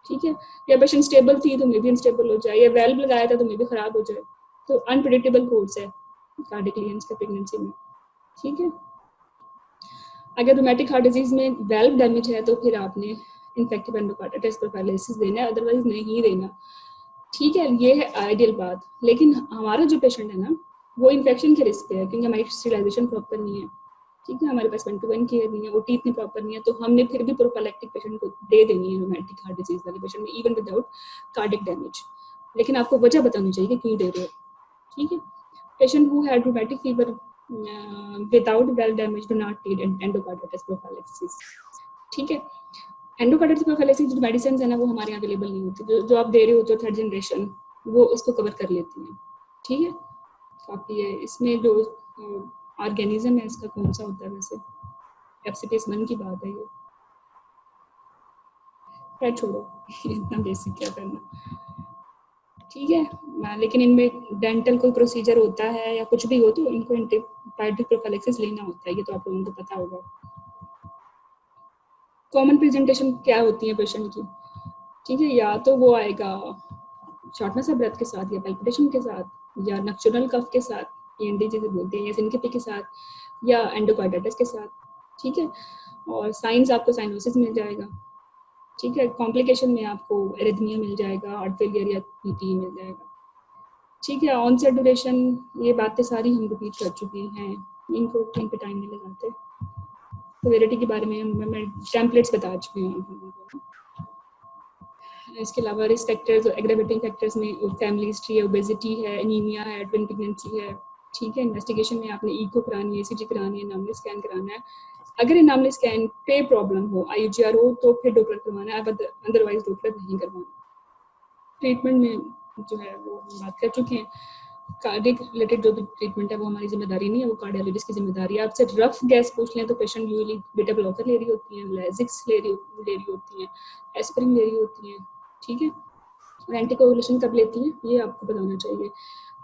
ठीक है। या पेशेंट स्टेबल थी तो मे बी अनस्टेबल हो जाए, या वेल्व लगाया था तो मे बी खराब हो जाए। तो अनप्रेडिक्टेबल कोर्स है कार्डिक लीजन्स का प्रेगनेंसी में, ठीक है। अगर रूमेटिक हार्ट डिजीज में वेल्व डैमेज है तो फिर आपने इन्फेक्टिव एंडोकार्डाइटिस प्रोफाइलिसिस देना है, अदरवाइज नहीं देना, ठीक है। ये है आइडियल बात। लेकिन हमारा जो पेशेंट है ना वो इन्फेक्शन के रिस्क पे है, क्योंकि हमारी स्टेरिलाइजेशन प्रॉपर नहीं है, ठीक है, हमारे पास 1-to-1 केयर नहीं है, ओटी इतनी प्रॉपर नहीं है, तो हमने फिर भी प्रोफाइलैक्टिक पेशेंट को दे देनी है रूमेटिक हार्ट डिजीज वाले पेशेंट में, इवन विदाउट कार्डिक डैमेज। लेकिन आपको वजह बतानी चाहिए कि क्यों दे रहे हो, ठीक है। Patient who had rheumatic fever without valve damage do not need endocarditis prophylaxis, ठीक है। एंडोकार्डाइटिस प्रोफाइलिसिस जो मेडिसिन है ना वो हमारे यहाँ अवेलेबल नहीं होती, जो आप दे रहे हो तो थर्ड जनरेशन वो उसको कवर कर लेती है, ठीक है। काफ़ी है। इसमें जो ऑर्गेनिज्म है इसका कौन सा होता है वैसे, FCPS1 की बात है ये, खैर छोड़ो इतना बेसिक क्या करना, ठीक है। लेकिन इनमें डेंटल कोई प्रोसीजर होता है या कुछ भी हो तो इनको एंटीबायोटिक प्रोफाइलैक्सिस लेना होता है, ये तो आप लोगों को पता होगा। कॉमन प्रेजेंटेशन क्या होती है पेशेंट की, ठीक है, या तो वो आएगा शॉर्टनेस ऑफ ब्रेथ के साथ, या पैल्पिटेशन के साथ, या नक्चुरल कफ के साथ, ENT जिसे बोलते हैं, या सिनकोपी के साथ, या एंडोकार्डाइटिस के साथ, ठीक है। और साइंस आपको साइनोसिस मिल जाएगा, ठीक है। कॉम्प्लिकेशन में आपको एरिथमिया मिल जाएगा, हार्ट फेलियर या PTE मिल जाएगा, ठीक है। ऑनसेट ड्यूरेशन, ये बातें सारी हम रिपीट कर चुके हैं, इनको इन पे टाइम नहीं लगाते। सिविरिटी के बारे में मैं टेम्पलेट्स बता चुकी हूँ। इसके अलावा रिस्क फैक्टर्स और एग्रेवेटिंग फैक्टर्स में फैमिली हिस्ट्री है, ओबेसिटी है, एनीमिया है, ट्विन प्रेगनेंसी है, ठीक है। इन्वेस्टिगेशन में आपने ईको करानी है, ECG करानी है, एनामली स्कैन कराना है। अगर एनामली स्कैन पे प्रॉब्लम हो, IUGR हो तो फिर डॉक्टर करवाना है, अदरवाइज डॉक्टर नहीं करवाना। ट्रीटमेंट में जो है वो हम बात कर चुके हैं। कार्डिक रिलेटेड जो भी ट्रीटमेंट है वो हमारी जिम्मेदारी नहीं है, वो कार्डियोलॉजिस्ट की जिम्मेदारी है। आपसे रफ गैस पूछ लें तो पेशेंट यूजुअली बीटा ब्लॉकर ले रही होती हैं, लेजिक्स ले रही होती हैं, एस्पिरिन ले रही होती हैं, ठीक है। और एंटीकोगुलेशन कब लेती हैं ये आपको बताना चाहिए।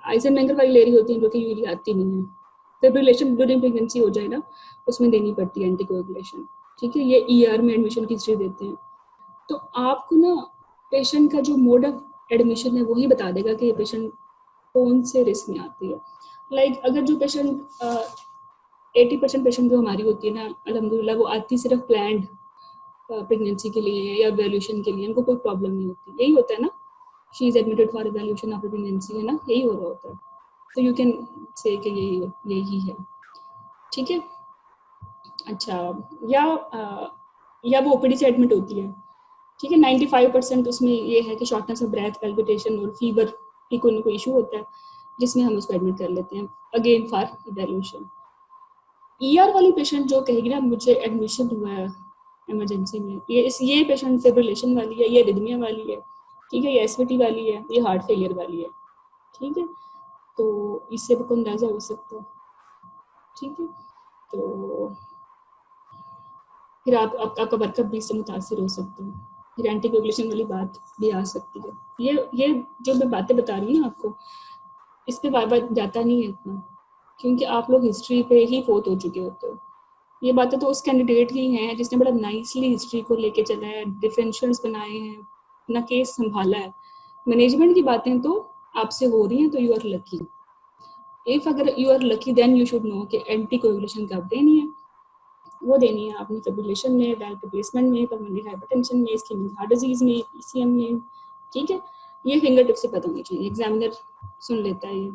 आइसनमेंगर वाली ले रही होती हैं जो कि यूजुअली आती नहीं है। फिब्रिलेशन ड्यूरिंग प्रेगनेंसी हो जाए ना उसमें देनी पड़ती है एंटीकोगुलेशन, ठीक है। ये ER में एडमिशन की हिस्ट्री देते हैं। तो आपको ना पेशेंट का जो मोड ऑफ एडमिशन है वही बता देगा कि ये पेशेंट कौन से रिस्क में आती है। लाइक अगर जो पेशेंट 80% पेशेंट जो हमारी होती है ना अल्हम्दुलिल्लाह वो आती सिर्फ प्लान्ड प्रेगनेंसी के लिए या इवैल्यूएशन के लिए, उनको कोई प्रॉब्लम नहीं होती, यही होता है ना, she is admitted for evaluation after pregnancy, है ना, यही हो रहा होता है। तो यू कैन से कि यही है, ठीक है। अच्छा, या वो OPD से एडमिट होती है, ठीक है। 95% उसमें ये है कि शॉर्टनेस ऑफ ब्रेथ, पैल्पिटेशन और फीवर की कोई ना कोई इशू होता है जिसमें हम उसको एडमिट कर लेते हैं अगेन फॉर इवैल्यूएशन। ER वाली पेशेंट जो कहेगी ना मुझे एडमिशन हुआ है इमरजेंसी में, ये पेशेंट फिब्रिलेशन वाली है, ये रिदमिया वाली है, ठीक है, ये SVT वाली है, ये हार्ट फेलियर वाली है, ठीक है। तो इससे भी कोई अंदाजा हो सकता है, ठीक है। तो फिर आपका वर्कअप भी इससे मुतासिर हो सकता है, फिर एंटीकोगुलेशन वाली बात भी आ सकती है। ये जो मैं बातें बता रही हूँ आपको इस पे बार बार जाता नहीं है इतना, क्योंकि आप लोग हिस्ट्री पे ही फोत हो चुके होते हो। ये बातें तो उस कैंडिडेट ही हैं जिसने बड़ा नाइसली हिस्ट्री को लेके चला है, डिफरेंशियल्स बनाए हैं, अपना केस संभाला है। मैनेजमेंट की बातें तो आपसे हो रही हैं तो यू आर लकी। इफ अगर you are lucky then you should know कि एंटीकोगुलेशन कब देनी है, वो देनी है आपने फिब्रिलेशन में, वेल्व रिप्लेसमेंट में, पल्मोनरी हाइपरटेंशन में, इस्केमिक हार्ट डिजीज में, ECM में, ठीक है। ये फिंगर टिप से पता होनी चाहिए, एग्जामिनर सुन लेता है ये,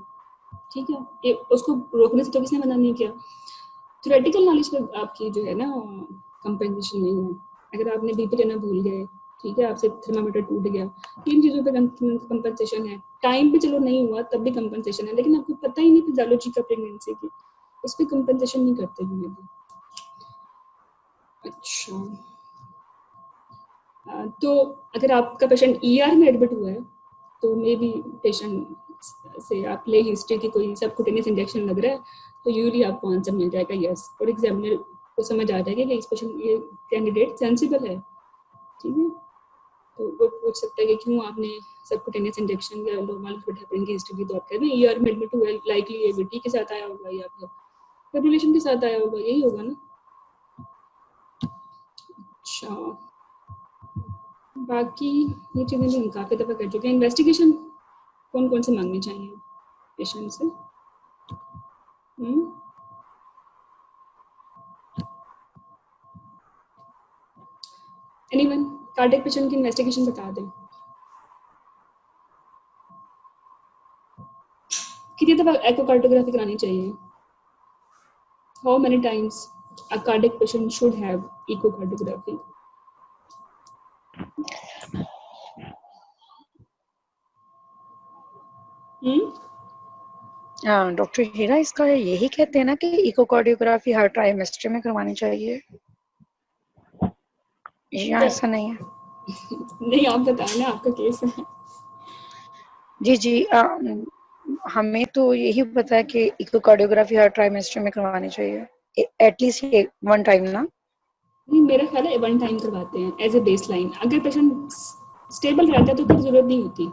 ठीक है। ये उसको रोकने से तो किसने मना नहीं किया। थ्योरेटिकल नॉलेज पे आपकी जो है ना कंपेंसेशन नहीं है। अगर आपने BP लेना भूल गए, ठीक है, आपसे थर्मामीटर टूट गया, 3 चीज़ों पे कंपेंसेशन है। टाइम पे चलो नहीं हुआ तब भी कंपेंसेशन है, लेकिन आपको पता ही नहीं फिजियोलॉजी का प्रेगनेंसी की, उस पर कंपेंसेशन नहीं करते हुए भी। अच्छा, तो अगर आपका पेशेंट ER में एडमिट हुआ है तो मे बी पेशेंट से आप ले हिस्ट्री की कोई सबक्यूटेनियस इंजेक्शन लग रहा है तो यूजली आपको आंसर मिल जाएगा यस, और एग्जामिनर को समझ आ जाएगा कि इस पेशेंट ये कैंडिडेट सेंसिबल है, ठीक है। तो वो पूछ सकता है कि क्यों आपने सबक्यूटेनियस इंजेक्शन या नॉर्मल हेपेरिन की हिस्ट्री तो आप कह रहे हैं ईआर मेड में टू लाइकली एबीटी के साथ आया होगा या फिर फिब्रिलेशन के साथ आया होगा, यही होगा ना। अच्छा, बाकी ये चीज़ें भी हम काफ़ी दफ़ा कर चुके हैं। इन्वेस्टिगेशन कौन कौन से मांगनी चाहिए पेशेंट से? एनीवन कार्डियक पेशेंट की इन्वेस्टिगेशन बता दें। कितनी दफ़ा एकोकार्डियोग्राफी करानी चाहिए? How many times a cardiac patient should have echocardiography? Doctor Heera इसका यही कहते हैं ना कि इकोकार्डियोग्राफी हर ट्राइमेस्टर में करवानी चाहिए, या ऐसा नहीं है? नहीं, आप बताएं ना, आपका केस है। जी हमें तो यही पता है कि इकोकार्डियोग्राफी हर ट्राइमेस्टर में करवानी चाहिए, एटलीस्ट वन टाइम ना। नहीं, मेरा ख्याल है वन टाइम करवाते हैं एज ए बेस लाइन। अगर पेशेंट स्टेबल रहता है तो फिर जरूरत नहीं होती,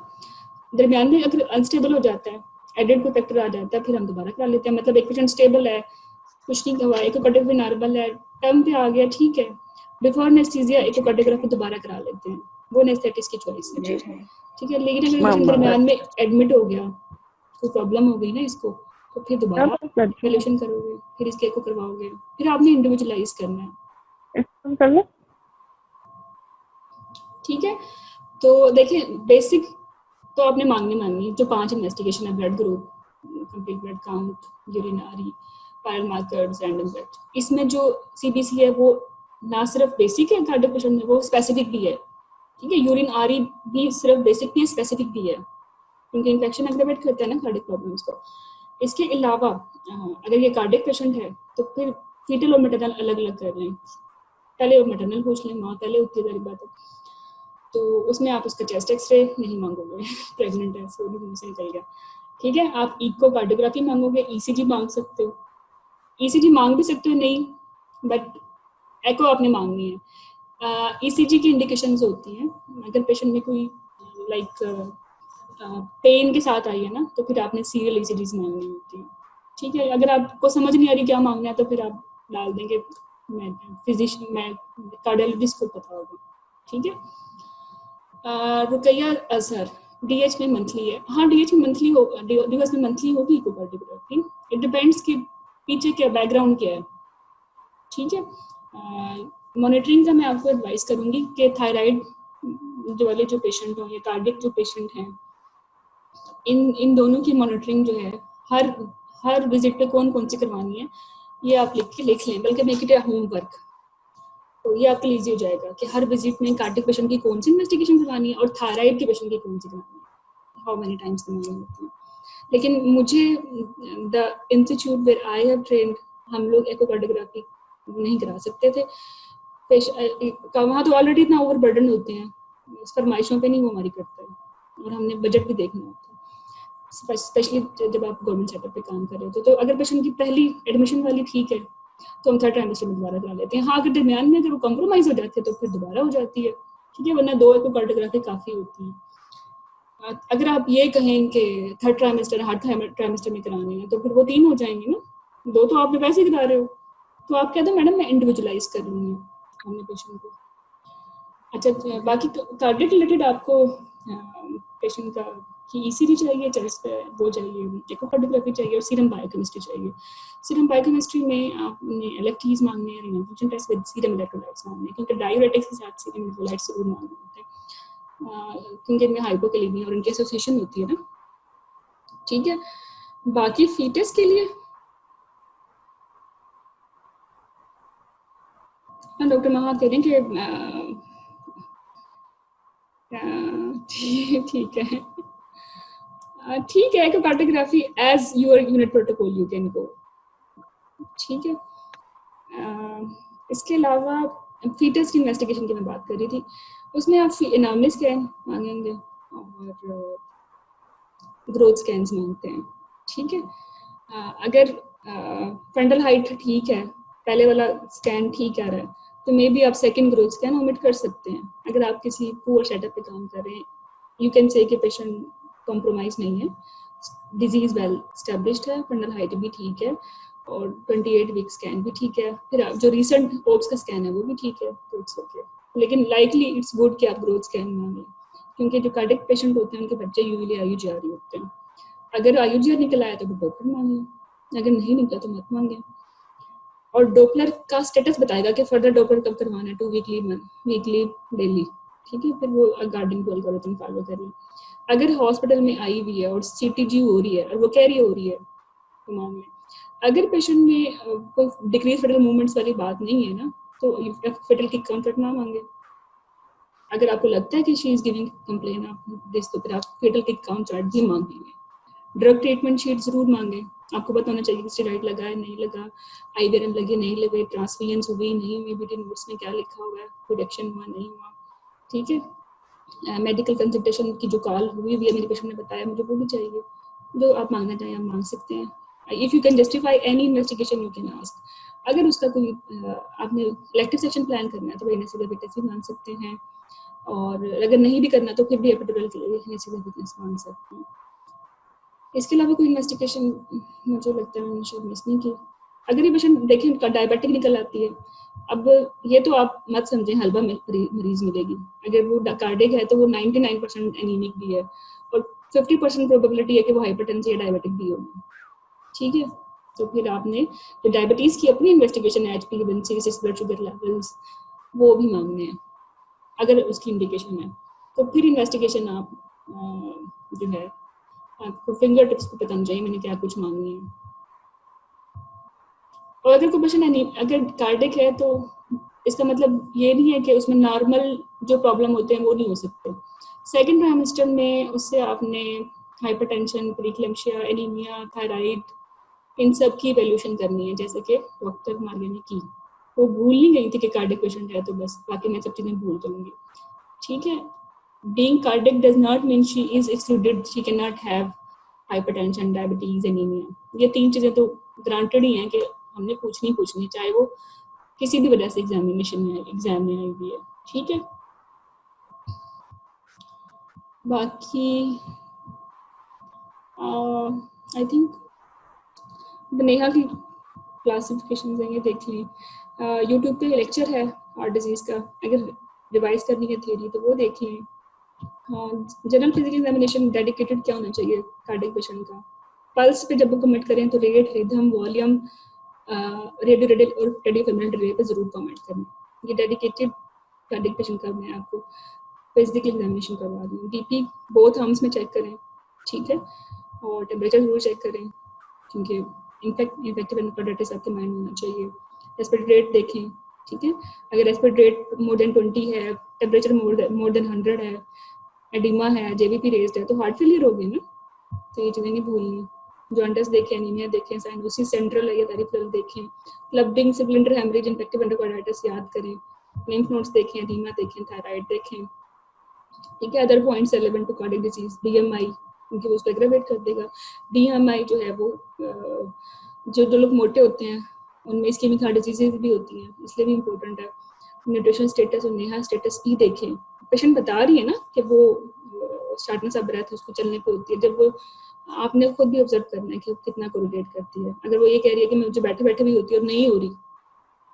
दरमियान में अगर अनस्टेबल हो जाता है, एडेड कोई फैक्टर आ जाता है, फिर हम दोबारा करा लेते हैं। मतलब एक पेशेंट स्टेबल है, कुछ नहीं हुआ, इकोकार्डियोग्राफी नॉर्मल है, टर्म पे आ गया, ठीक है, बिफोर एनेस्थीसिया इकोकार्डियोग्राफी दोबारा करा लेते हैं, वो एनेस्थेटिस्ट की चॉइस है, ठीक है। लेकिन अगर पेशेंट दरमियान में एडमिट हो गया, कोई प्रॉब्लम हो गई ना इसको, तो फिर दोबारा वैल्यूएशन करोगे, फिर इसके एको करवाओगे, फिर आपने इंडिविजुअलाइज करना है, ठीक है। तो देखिए बेसिक तो आपने मांगनी जो 5 इन्वेस्टिगेशन है, blood group, complete blood count, urinary, पायल मार्कर्स, रैंडम ब्लड। इसमें जो सीबीसी है वो ना सिर्फ बेसिक है कार्डियक पेशेंट में, वो स्पेसिफिक भी है, ठीक है। यूरिन आरी भी सिर्फ बेसिक भी है, स्पेसिफिक भी है, क्योंकि इन्फेक्शन एग्रेवेट करता है ना कार्डियक प्रॉब्लम्स को। इसके अलावा अगर ये कार्डियक पेशेंट है तो फिर फीटल और मैटरनल अलग अलग कर लें, पहले मैटरनल पूछ लें, माँ पहले होती है सारी बात है, तो उसमें आप उसका चेस्ट एक्सरे नहीं मांगोगे, प्रेग्नेंट है, सो भी से निकल गया, ठीक है। आप इकोकार्डियोग्राफी मांगोगे, ईसीजी मांग सकते हो, ईसीजी मांग भी सकते हो नहीं, बट एको आपने मांगनी है। ईसीजी की इंडिकेशंस होती हैं, अगर पेशेंट में कोई लाइक पेन के साथ आई है ना, तो फिर आपने सीरियल ईसीजीज मांगनी होती है, ठीक है। अगर आपको समझ नहीं आ रही क्या मांगना है तो फिर आप डाल देंगे, मैं फिजिशियन, मैं कार्डियोलॉजिस्ट को पता होगा, ठीक है। रुकैया असर डीएच में मंथली है, हाँ डीएच में मंथली हो, डीएच में मंथली होगी इकोकार्डियोग्राफी, इट डिपेंड्स कि पीछे क्या बैकग्राउंड क्या है, ठीक है। मॉनिटरिंग का मैं आपको एडवाइस करूंगी कि थायराइड जो वाले जो पेशेंट हो या कार्डियक जो पेशेंट हैं, इन दोनों की मॉनिटरिंग जो है हर विजिट पे कौन कौन सी करवानी है ये आप लिख लें, बल्कि मेक इट ए होमवर्क, तो ये आपके लिए ईजी हो जाएगा कि हर विजिट में कार्डियक पेशेंट की कौन सी इन्वेस्टिगेशन करवानी है और थायराइड के पेशेंट की कौन सी करवानी है, हाउ मेनी टाइम्स करवानी होती है। लेकिन मुझे the institute where I have trained, हम लोग एकोकार्डियोग्राफी नहीं करा सकते थे, वहाँ तो ऑलरेडी इतना ओवर बर्डन होते हैं, फरमाइशों पे नहीं वो हमारी करता है, और हमने बजट भी देखना होता है, स्पेशली जब आप गवर्नमेंट सेटअप पे काम कर रहे हो। तो अगर पेशेंट की पहली एडमिशन वाली ठीक है तो हम थर्ड ट्राइमेस्टर में दोबारा करा लेते हैं, हाँ अगर दरमियान में अगर वो कॉम्प्रोमाइज हो जाती है तो फिर दोबारा हो जाती है, ठीक है, वरना 2 एकोकार्डियोग्राफी काफ़ी होती है। अगर आप ये कहें कि थर्ड ट्राइमेस्टर हर ट्राइमेस्टर में कराने हैं तो फिर वो 3 हो जाएंगे ना, 2 तो आप वैसे ही करा रहे हो, तो आप कह दो मैडम मैं इंडिविजुअलाइज कर लूँगी हमने पेशेंट को। अच्छा, बाकी कार्डियक रिलेटेड आपको पेशेंट का कि ईसीजी चाहिए, चेस्ट वो चाहिए, एकोकार्डियोग्राफी चाहिए और सीरम बायोकेमिस्ट्री चाहिए। सीरम बायोकेमिस्ट्री में आपने एलएफटीज मांगने हैं, renal function test with serum electrolytes मांगने हैं, क्योंकि डायूरेटिक्स के साथ सीरम इलेक्ट्रोलाइट्स जरूर मांगने होते हैं, क्योंकि इनमें हाइपोकैलेमिया और इनकी एसोसिएशन होती है ना, ठीक है। बाकी फीटस के लिए डॉक्टर महा कह रहे हैं कि ठीक है, ठीक है, echocardiography as your unit protocol you can go, ठीक है। इसके अलावा फीटस की इन्वेस्टिगेशन की मैं बात कर रही थी, उसमें आप एनामनेस स्कैन मांगेंगे और ग्रोथ स्कैन्स मांगते हैं, ठीक है। अगर फ्रंटल हाइट ठीक है, पहले वाला स्कैन ठीक आ रहा है, तो मे बी आप सेकंड ग्रोथ स्कैन ओमिट कर सकते हैं। अगर आप किसी पुअर सेटअप पे काम कर रहे हैं, यू कैन से कि पेशेंट कॉम्प्रोमाइज नहीं है, डिजीज वेल स्टेब्लिश्ड है, फ्रंटल हाइट भी ठीक है और 28 वीक स्कैन भी ठीक है, फिर आप जो रिसेंट ओप्स का स्कैन है वो भी ठीक है, तो इट्स ओके। लेकिन लाइकली इट्स गुड कि आप ग्रोथ स्कैन मांगें, क्योंकि जो कार्डियक पेशेंट होते हैं उनके बच्चे यूजुअली IUGR ही होते हैं। अगर IUGR निकल आया तो डॉक्टर मांग लें, अगर नहीं निकला तो मत मांगे। और डॉपलर का स्टेटस बताएगा कि फर्दर डॉपलर कब करवाना है, 2 वीकली डेली, ठीक है। फिर वो गार्डिंग को एल्गोरिथम फॉलो करिए। अगर हॉस्पिटल में आई हुई है और CTG हो रही है और वो कैरी हो रही है दिमाग में, अगर पेशेंट में कोई डिक्रीज फेटल मूवमेंट्स वाली बात नहीं है ना, तो फेटल किक काउंट ना मांगे। अगर आपको लगता है कि शी इज गिविंग कंप्लेन आप दिस, तो फिर आप फेटल किक काउंट चार्ट भी मांगेंगे। ड्रग ट्रीटमेंट शीट जरूर मांगे, आपको पता होना चाहिए कि स्टेरॉइड लगा है नहीं लगा, आईवीआरएम लगे नहीं लगे, ट्रांसफ्यूजन हुई नहीं हुई, बीटी नोट्स में क्या लिखा हुआ है, प्रोडक्शन हुआ नहीं हुआ, ठीक है। मेडिकल कंसल्टेशन की जो कॉल हुई है मेरे पेशेंट ने बताया, मुझे वो भी चाहिए। जो आप मांगना चाहें आप मांग सकते हैं। If you can justify any investigation you can ask. अगर उसका कोई आपने इलेक्टिव सेक्शन प्लान करना है तो एनएससी भी मांग सकते हैं, और अगर नहीं भी करना तो फिर भी एपिडुरल के लिए एनएससी मांग सकते हैं। इसके अलावा कोई इन्वेस्टिगेशन मुझे लगता है मैंने शायद मिस नहीं की। अगर ये पेशेंट देखिए उनका डायबिटिक निकल आती है, अब ये तो आप मत समझें हलवा में मरीज मिलेगी। अगर वो कार्डिक है तो वो 99% एनीमिक भी है और 50% प्रोबेबिलिटी है कि वो हाइपरटेंसिव या डायबिटिक भी होगी, ठीक है। तो फिर आपने जो डायबिटीज की अपनी इन्वेस्टिगेशन है, HbA1c, ब्लड शुगर लेवल्स, वो भी मांगने हैं अगर उसकी इंडिकेशन है। तो फिर इन्वेस्टिगेशन आप जो है आपको फिंगर टिप्स को पता चाहिए मैंने क्या कुछ मांगनी है। और अगर कोई पेशेंट अगर कार्डिक है तो इसका मतलब ये नहीं है कि उसमें नॉर्मल जो प्रॉब्लम होते हैं वो नहीं हो सकते। सेकेंड ट्राइमेस्टर में उससे आपने हाइपरटेंशन, प्रीक्लेम्शिया, एनीमिया, थायराइड, इन सब की वैल्यूएशन करनी है, जैसे कि डॉक्टर मारिया ने की। वो भूल नहीं गई थी कि कार्डिक पेशेंट है, तो बस बाकी मैं सब चीज़ें भूल जाऊंगी, ठीक है। Being cardiac does not mean she is excluded, she cannot have hypertension, diabetes, anemia. ये 3 चीज़ें तो ग्रांटेड ही हैं कि हमने पूछनी, चाहे वो किसी भी वजह से एग्जाम में आई हुई है, ठीक है। बाकी आई थिंक नेहा की क्लासिफिकेशन देंगे, देख लें। यूट्यूब पे लेक्चर है हार्ट डिजीज़ का, अगर रिवाइज करनी है थ्योरी तो वो देख लें। जनरल फिजिकल एग्जामिनेशन डेडिकेटेड क्या होना चाहिए कार्डिक पेशेंट का। पल्स पे जब वो कमेंट करें तो rate, rhythm, volume, radio radial और रेडियोफेमरल डिले पे जरूर कमेंट करें। ये डेडिकेटेड कार्डिक पेशेंट का मैं आपको फिजिकल एग्जामिनेशन करवा दूँ। डीपी बोथ आर्म्स में चेक करें, ठीक है, और टेम्परेचर जरूर चेक करें, क्योंकि इन्फेक्टिव एंडोकार्डाइटिस आपके माइंड में होना चाहिए। रेस्पिरेटरी रेट देखें, ठीक है। अगर रेस्पिरेटरी रेट मोर देन 20 है, टेम्परेचर मोर देन 100 है, एडिमा है, जेबीपी रेज्ड है, तो हार्ट फेलियर हो गई ना। तो ये चीज़ें नहीं भूलनी। जॉन्डिस देखें, एनीमिया देखें, साइनोसिस सेंट्रल है या पेरिफेरल देखें, clubbing, splinter haemorrhage, infective endocarditis याद करें, लिम्फ नोड्स देखें, एडीमा देखें, थायराइड देखें, ठीक है। Other points relevant to cardiac disease, DMI क्योंकि वो उसको एग्रावेट कर देगा। DMI जो है वो जो लोग मोटे होते हैं उनमें इस्केमिक हार्ट डिजीजेज भी होती हैं, इसलिए भी इम्पोर्टेंट है। न्यूट्रिशन स्टेटस और नेहा स्टेटस भी देखें। पेशेंट बता रही है ना कि वो शार्टनेस ऑफ ब्रेथ उसको चलने पे होती है, जब वो आपने खुद भी ऑब्जर्व करना है कि वो कितना कोरिलेट करती है। अगर वो ये कह रही है कि मुझे बैठे बैठे भी होती है और नहीं हो रही,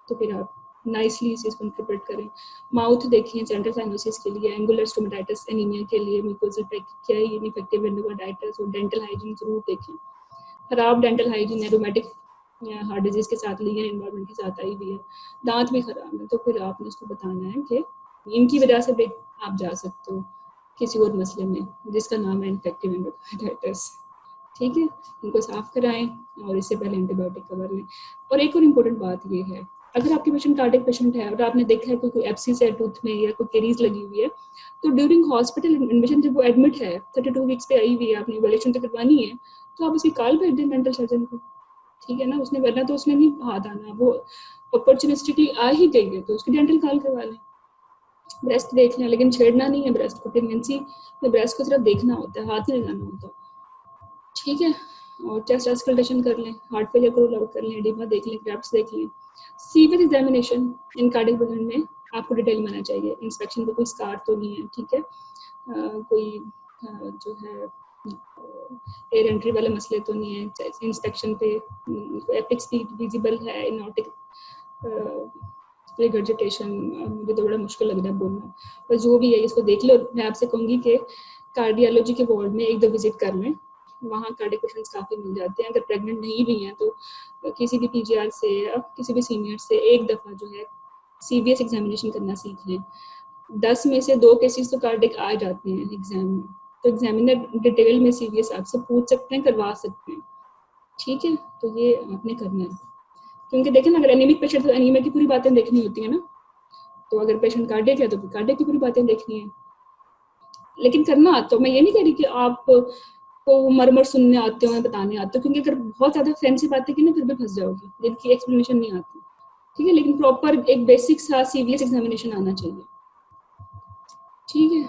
तो फिर आप नाइसली इस चीज़ को इंटरप्रेट करें। माउथ देखें सेंट्रल साइनोसिस के लिए, एंगुलर स्टोमेटाइटिस, एनीमिया के लिए, म्यूकोजल क्या है, इन्फेक्टिव एंडोकार्डाइटिस, और डेंटल हाइजीन जरूर देखें। खराब डेंटल हाइजीन है, रोमेटिक हार्ट डिजीज के साथ ली है, एनवायरमेंट के साथ आई हुई है, दांत भी खराब है, तो फिर आपने उसको बताना है कि इनकी वजह से भी आप जा सकते हो किसी और मसले में जिसका नाम है इन्फेक्टिव एंडोकार्डाइटिस, ठीक है। इनको साफ कराएं और इससे पहले एंटीबायोटिक कवर लें। और एक और इम्पोर्टेंट बात ये है, अगर आपके पेशेंट कार्डिक पेशेंट है और आपने देखा है कोई एब्सिस है टूथ में या कोई कैरीज लगी हुई है, तो ड्यूरिंग हॉस्पिटल एडमिशन जब वो एडमिट है 32 वीक्स पे आई हुई है, आपने इवैल्यूएशन तो करवानी है, तो आप उसकी कॉल भेज दें डेंटल सर्जन को, ठीक है ना। उसने वरना तो उसने नहीं हाथ आना, वो अपॉर्चुनिस्टिकली आ ही गई है तो उसकी डेंटल कॉल करवा लें। ब्रेस्ट देख लें, लेकिन छेड़ना नहीं है ब्रेस्ट को। प्रेगनेंसी में ब्रेस्ट को सिर्फ देखना होता है, हाथ नहीं लगाना होता। ठीक है। और चेस्ट ऑस्कल्टेशन कर लें, हार्ट फेलियर को रूल आउट कर लें, एडिमा देख लें, क्रेप्स देख लें। Severe examination in cardiac patient में आपको डिटेल में आना चाहिए। इंस्पेक्शन पे कोई स्कार तो नहीं है, ठीक है, कोई जो है एयर एंट्री वाले मसले तो नहीं है। इंस्पेक्शन पे एपिक स्पीड विजिबल है, इनऑटिक रिगर्जिटेशन, मुझे तो बड़ा मुश्किल लग रहा है बोलना, पर जो भी है इसको देख लो। मैं आपसे कहूँगी कि कार्डियोलॉजी के वार्ड में एक दो विजिट कर लें, वहाँ कार्डियक पेशेंट्स काफ़ी मिल जाते हैं। अगर प्रेग्नेंट नहीं भी हैं तो किसी भी पीजीआर से या किसी भी सीनियर से एक दफ़ा जो है सीवीएस एग्जामिनेशन करना सीख लें। 10 में से 2 केसेस तो कार्डियक आ जाते हैं एग्जाम में, तो एग्जामिनर डिटेल में सीवीएस आपसे पूछ सकते हैं, करवा सकते हैं, ठीक है। तो ये आपने करना है, क्योंकि देखें ना, अगर एनीमिक पेशेंट तो एनीमिया की पूरी बातें देखनी होती है ना, तो अगर पेशेंट कार्डियक है तो कार्डियक की पूरी बातें देखनी है। लेकिन करना, तो मैं ये नहीं कह रही कि आप को मरमर सुनने आते हो, बताने आते हो, क्योंकि अगर बहुत ज्यादा फैंसी बातें की ना फिर भी फंस जाओगे, जिनकी एक्सप्लेनेशन नहीं आती, ठीक है। लेकिन प्रॉपर एक बेसिक सा सीवीएस एग्जामिनेशन आना चाहिए, ठीक है।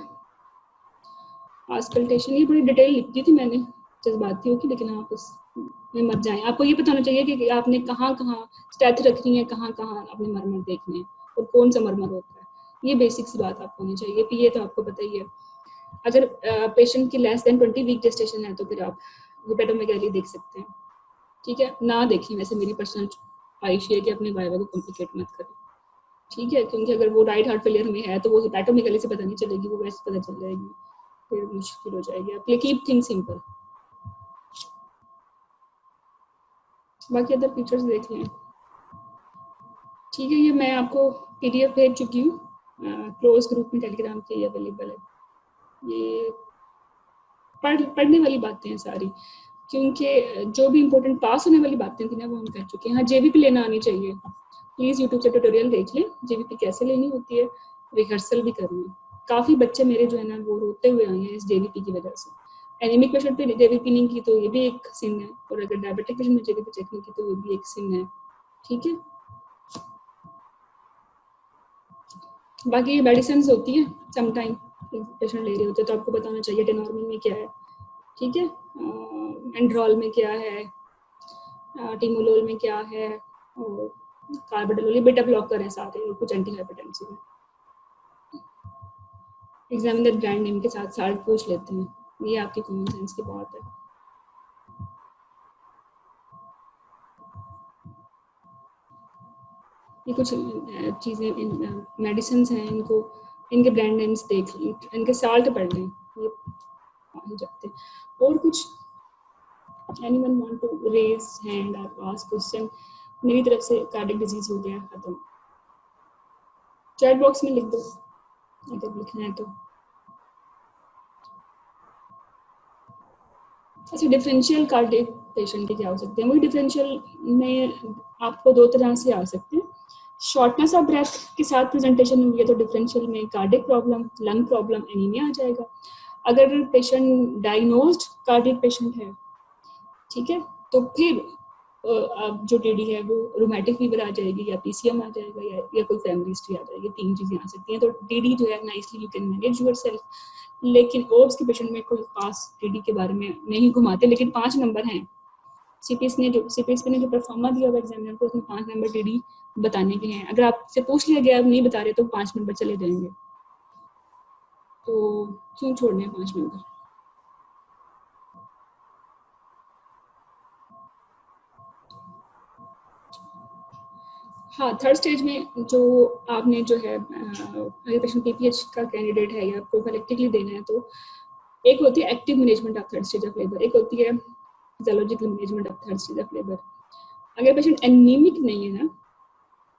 ऑस्कल्टेशन ये बड़ी डिटेल लिख दी थी मैंने, जज्बातियों की, लेकिन आप उसमें मत जाएं। आपको ये पता होना चाहिए कि आपने कहाँ कहाँ स्टैथ रखनी है, कहाँ कहाँ अपने मरमर देखने हैं और कौन सा मरमर होता है। ये बेसिक सी बात आपको होनी चाहिए, कि ये तो आपको पता ही है। अगर पेशेंट की लेस देन 20 वीक जेस्टेशन है तो फिर आप हेपेटोमेगाली देख सकते हैं, ठीक है। ना देखिए, वैसे मेरी पर्सनल ख्वाहिश है कि अपने वाइवा को कॉम्प्लिकेट मत करें, ठीक है, क्योंकि अगर वो राइट हार्ट फेलियर में है तो वो हेपेटोमेगाली से पता नहीं चलेगी, वो वैसे पता चल जाएगी, फिर मुश्किल हो जाएगी। आप कीप थिंग्स सिंपल। बाकी अदर फीचर्स देख लें, ठीक है। ये मैं आपको पीडीएफ भेज चुकी हूँ, क्लोज ग्रुप में टेलीग्राम के अवेलेबल है। ये पढ़ने वाली बातें हैं सारी, क्योंकि जो भी इम्पोर्टेंट पास होने वाली बातें थी ना वो हम कर चुके हैं। हाँ, जेवीपी लेना आनी चाहिए, प्लीज़ यूट्यूब से ट्यूटोरियल देख लें, जेवीपी कैसे लेनी होती है, रिहर्सल भी कर लें। काफ़ी बच्चे मेरे जो है ना वो रोते हुए आए हैं इस जेवीपी की वजह से। एनीमिक पेशेंट पे जेवीपी नहीं की तो ये भी एक सिन है, और अगर डायबिटिक पेशेंट में जेवीपी चेक नहीं की तो ये भी एक सिन है, ठीक है। बाकी मेडिसिन होती है, समटाइम पेशेंट ले रहे होते हैं तो आपको बताना चाहिए टेनॉर्मिन में क्या है, ठीक है, एंड्रॉल में क्या है, टिमोलोल में क्या है, और कार्बाडोल, ये बीटा ब्लॉकर है सारे, और कुछ एंटी हाइपरटेंसिव है। एग्जामिनर ब्रांड नेम के साथ साथ पूछ लेते हैं, ये आपकी कॉमन सेंस की बात है। ये कुछ चीज़ें मेडिसिन हैं, इनको इनके ब्रांड नेम्स देख लें, इनके साल्ट पढ़ लें, ये आ ही जाते हैं। और कुछ anyone want to raise hand और आस्क क्वेश्चन? मेरी तरफ से कार्डियक डिजीज हो गया खत्म। चैट बॉक्स में लिख दो अगर लिखना है तो। अच्छा, डिफरेंशियल कार्डियक पेशेंट के क्या हो सकते हैं? वही डिफरेंशियल में आपको 2 तरह से आ सकते हैं। शॉर्टनेस ऑफ ब्रेथ के साथ प्रेजेंटेशन हुई है तो डिफरेंशियल में cardiac problem, lung problem, anaemia आ जाएगा। अगर पेशेंट डायग्नोज्ड कार्डियक पेशेंट है, ठीक है, तो फिर अब जो टीडी है वो रोमैटिक फीवर आ जाएगी, या पीसीएम आ जाएगा, या कोई फैमिली हिस्ट्री आ जाएगी। 3 चीज़ें आ सकती हैं। तो टीडी जो है nicely you can manage yourself, लेकिन ओब्स के पेशेंट में कोई खास टीडी के बारे में नहीं घुमाते, लेकिन 5 नंबर हैं। सीपीएस ने जो परफॉर्मा दिया हुआ एग्जामिनर को, उसमें 5 नंबर टीडी बताने के हैं। अगर आपसे पूछ लिया गया, आप नहीं बता रहे, तो 5 नंबर चले जाएंगे। तो क्यों छोड़ने 5 नंबर? हाँ, थर्ड स्टेज में जो आपने जो है अगर पेशेंट पीपीएच का कैंडिडेट है या प्रोफिलेक्टिकली देना है, तो एक होती है active management of third stage of labour, एक होती है physiological management of third stage of labour. अगर पेशेंट एनीमिक नहीं है ना,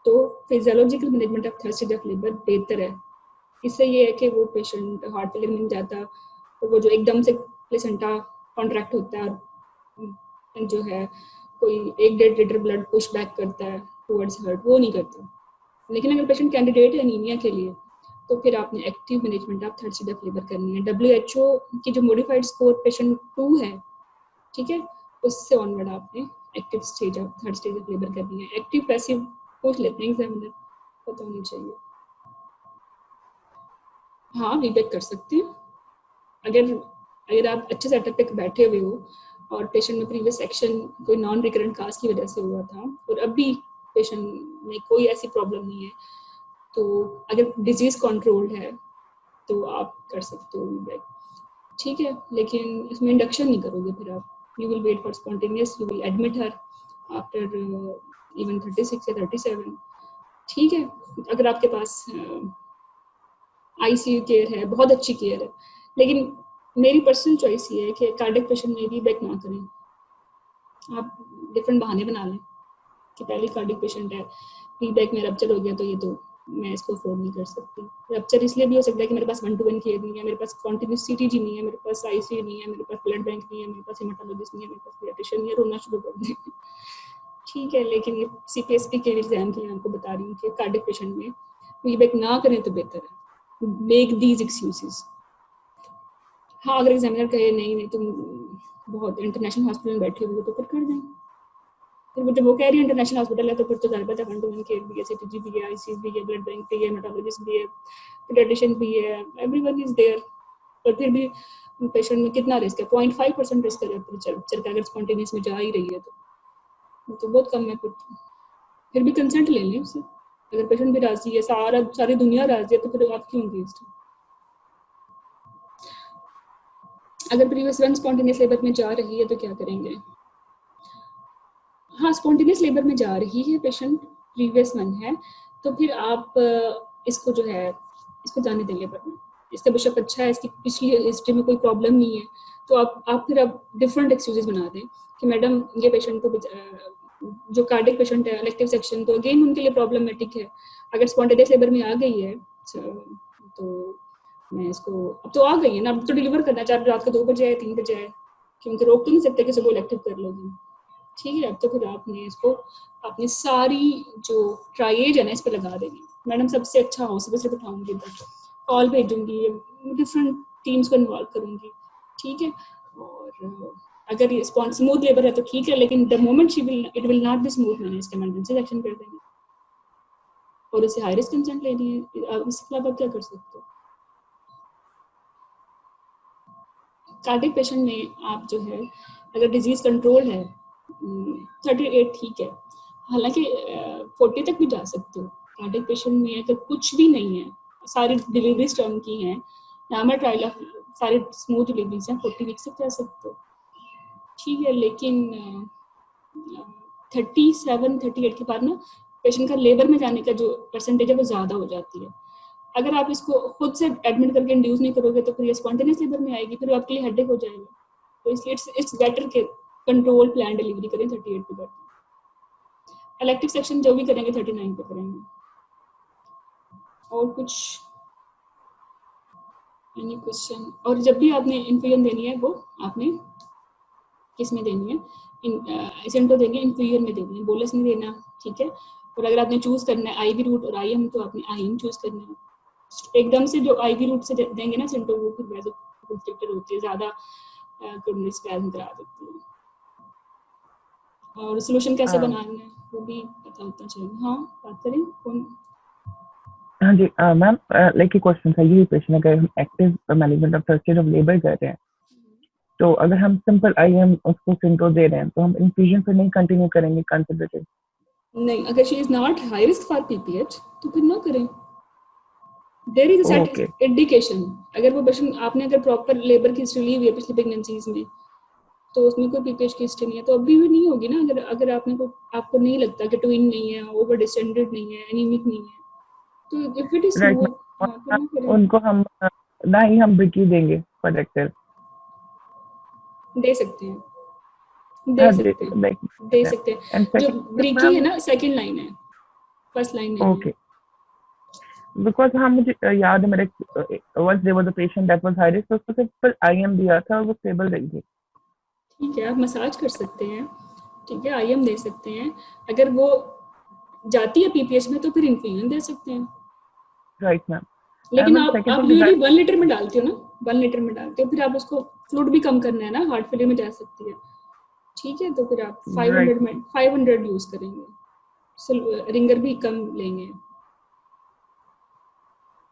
तो physiological management of third stage of labour बेहतर है। इससे ये है कि वो पेशेंट हार्ट फेलियर में जाता, तो वो जो एकदम से प्लेसेंटा कॉन्ट्रैक्ट होता है और जो है कोई 1-1.5 लीटर ब्लड पुश बैक करता है टुवर्ड्स हार्ट, वो नहीं करता। लेकिन अगर पेशेंट कैंडिडेट है एनीमिया के लिए, तो फिर आपने active management of third stage of labour करनी है। WHO की जो मॉडिफाइड स्कोर पेशेंट 2 है, ठीक है, उससे ऑनवर्ड आपने active stage of third stage of labour करनी है। एक्टिव पैसिव पूछ लेते हैं एग्जामिनर, पता होनी चाहिए। हाँ, वीबैक कर सकते हैं। अगर आप अच्छे सेटअप पे बैठे हुए हो और पेशेंट में प्रीवियस एक्शन कोई नॉन रिकरेंट काज की वजह से हुआ था और अब भी पेशेंट में कोई ऐसी प्रॉब्लम नहीं है, तो अगर डिजीज कंट्रोल्ड है तो आप कर सकते हो बैक, ठीक है। लेकिन इसमें इंडक्शन नहीं करोगे, फिर आप you will wait for spontaneous, you will admit her after even 36 या 37, ठीक है। अगर आपके पास आईसीयू केयर है, बहुत अच्छी केयर है, लेकिन मेरी पर्सनल चॉइस ये है कि कार्डियक पेशेंट में वीबैक ना करें। आप डिफरेंट बहाने बना लें कि पहले कार्डियक पेशेंट है, वीबैक में रप्चर हो गया तो ये तो मैं इसको अफोर्ड नहीं कर सकती। रप्चर इसलिए भी हो सकता है कि मेरे पास 1-to-1 केयर नहीं है, मेरे पास कॉन्टिन्यूस सीटीजी नहीं है, मेरे पास आईसीयू नहीं है, मेरे पास ब्लड बैंक नहीं है, मेरे पास हेमाटोलॉजिस्ट नहीं है, मेरे पास पीडियाट्रिशियन नहीं है, रोना शुरू कर दें, ठीक है। लेकिन ये सीपीएसपी के एग्जाम के लिए आपको बता रही हूँ कि कार्डियक पेशेंट में वीबैक ना करें तो बेहतर है। Make these excuses. हाँ, अगर एग्जामिनर कहे नहीं तुम बहुत इंटरनेशनल हॉस्पिटल में बैठे हुए तो फिर कर दें। फिर जब वो कह रही है इंटरनेशनल हॉस्पिटल है तो फिर तो ज़्यादा पता 1-to-1 केयर भी है, सीटीजी भी है, आईसीयू भी है, ब्लड बैंक भी है, हेमाटोलॉजिस्ट भी है, पीडियाट्रिशियन भी है, एवरीवन इज देयर। पर फिर भी पेशेंट में कितना रिस्क है? 0.5% रिस्क है रप्चर का, अगर स्पॉन्टेनियस में जा ही रही है तो बहुत कम है। फिर भी कंसेंट ले लें उससे। अगर पेशेंट भी राजी है, सारी दुनिया राजी है, तो फिर आप क्यों अगेंस्ट हैं? अगर प्रीवियस वन स्पॉन्टेनियस लेबर में जा रही है तो क्या करेंगे? हाँ, स्पॉन्टेनियस लेबर में जा रही है पेशेंट, प्रीवियस वन है, तो फिर आप इसको जो है इसको जाने दें लेबर में। इसका बिशप अच्छा है, इसकी पिछली हिस्ट्री में कोई प्रॉब्लम नहीं है, तो आप फिर डिफरेंट एक्सक्यूजेस बना दें कि मैडम ये पेशेंट को जो कार्डियक पेशेंट है इलेक्टिव सेक्शन, तो अगेन उनके लिए प्रॉब्लमेटिक है। अगर स्पॉन्टेनियस लेबर में आ गई है तो मैं इसको, अब तो आ गई है ना, अब तो डिलीवर करना, चाहे रात को 2 बजे आए 3 बजे आए, क्योंकि रोक तो नहीं सकते कि सुबह इलेक्टिव कर लोगे, ठीक है। अब तो फिर आपने इसको अपनी सारी जो ट्राइएज है ना इस पर लगा देंगे। मैडम सबसे अच्छा हो सुबह से बिठाऊंगी, इधर कॉल भेजूंगी, डिफरेंट टीम्स को इन्वॉल्व करूंगी, ठीक है। और अगर ये स्मूथ लेबर है तो ठीक है, लेकिन the moment it will not be smooth, मैंने इसके इमरजेंसी एक्शन कर देंगे और उसे हाई रिस्क कंसेंट लेनी है। इसके अलावा क्या कर सकते हो? कार्डियक पेशेंट में आप जो है अगर डिजीज कंट्रोल है 38 ठीक है, हालांकि 40 तक भी जा सकते हो। कार्डियक पेशेंट में अगर कुछ भी नहीं है, सारी डिलीवरीज टर्म की हैं, नॉर्मल ट्रायल ऑफ सारी स्मूथ डिलीवरीज हैं, 40 वीक्स तक जा सकते हो, ठीक है। लेकिन 37-38 के बाद ना पेशेंट का लेबर में जाने का जो परसेंटेज है वो ज़्यादा हो जाती है। अगर आप इसको खुद से एडमिट करके इंड्यूस नहीं करोगे तो फिर ये स्पॉन्टेनियस लेबर में आएगी, फिर आपके लिए हेडेक हो जाएगा। तो इसलिए इट्स बेटर के कंट्रोल प्लान डिलीवरी करें 38 पे करके। इलेक्टिव सेक्शन जो भी करेंगे 39 पे करेंगे। और कुछ एनी क्वेश्चन? और जब भी आपने इन्फ्यूजन देनी है वो आपने किस में देनी है? सेंटो देंगे, इन्फ्यूजन में देनी है, बोलस में देना, ठीक है। और अगर आपने चूज करना है आईवी रूट और आईएम तो आपने आईएम चूज करना है। एकदम से जो आईवी रूट से देंगे ना सेंटो, वो फिर वैसोकंस्ट्रिक्टर होती है, ज़्यादा कोरोनरी स्पैज़म करा देती है। और सोल्यूशन कैसे बनाना है वो भी पता होता चाहिए। हाँ, बात करें कौन? हाँ जी मैम, लाइक ये क्वेश्चन था, यही क्वेश्चन, अगर हम active management of first stage of labour कर रहे हैं तो अगर हम सिंपल आईएम उसको सिंटो दे रहे हैं तो हम इन्फ्यूजन फिर नहीं कंटिन्यू करेंगे कंसिडरेटिव? नहीं, अगर she is not high risk for PPH तो फिर ना करें। There is a set indication. अगर वो पेशेंट आपने अगर प्रॉपर लेबर की हिस्ट्री ली हुई है पिछली प्रेगनेंसीज में तो उसमें कोई पीपीएच की हिस्ट्री नहीं है तो अभी भी नहीं होगी ना। अगर आपको नहीं लगता कि ट्विन नहीं है, ओवर डिसेंडेड नहीं है, एनीमिक नहीं है, तो इफ इट इज स्मूथ उनको हम ना ही हम ब्रिकी देंगे प्रोटेक्टर दे सकते हैं, दे सकते हैं। जो ब्रिकी है ना सेकंड लाइन है, फर्स्ट लाइन नहीं है। बिकॉज हाँ मुझे याद है, मेरे once there was a patient that was high risk, तो उसको सिर्फ आईएम दिया था और वो स्टेबल रही थी। ठीक है, आप मसाज कर सकते हैं, ठीक है, आईएम दे सकते हैं। अगर वो जाती है पीपीएच में तो फिर इन्फ्यूजन दे सकते हैं। Right ma'am. लेकिन आप यूजुअली 1 लीटर में डालते हो ना, 1 लीटर में डालते हो, फिर आप उसको फ्लूइड भी कम करना है ना, हार्ट फेलियर में जा सकती है, ठीक है। तो फिर आप 500 यूज करेंगे, रिंगर भी कम लेंगे।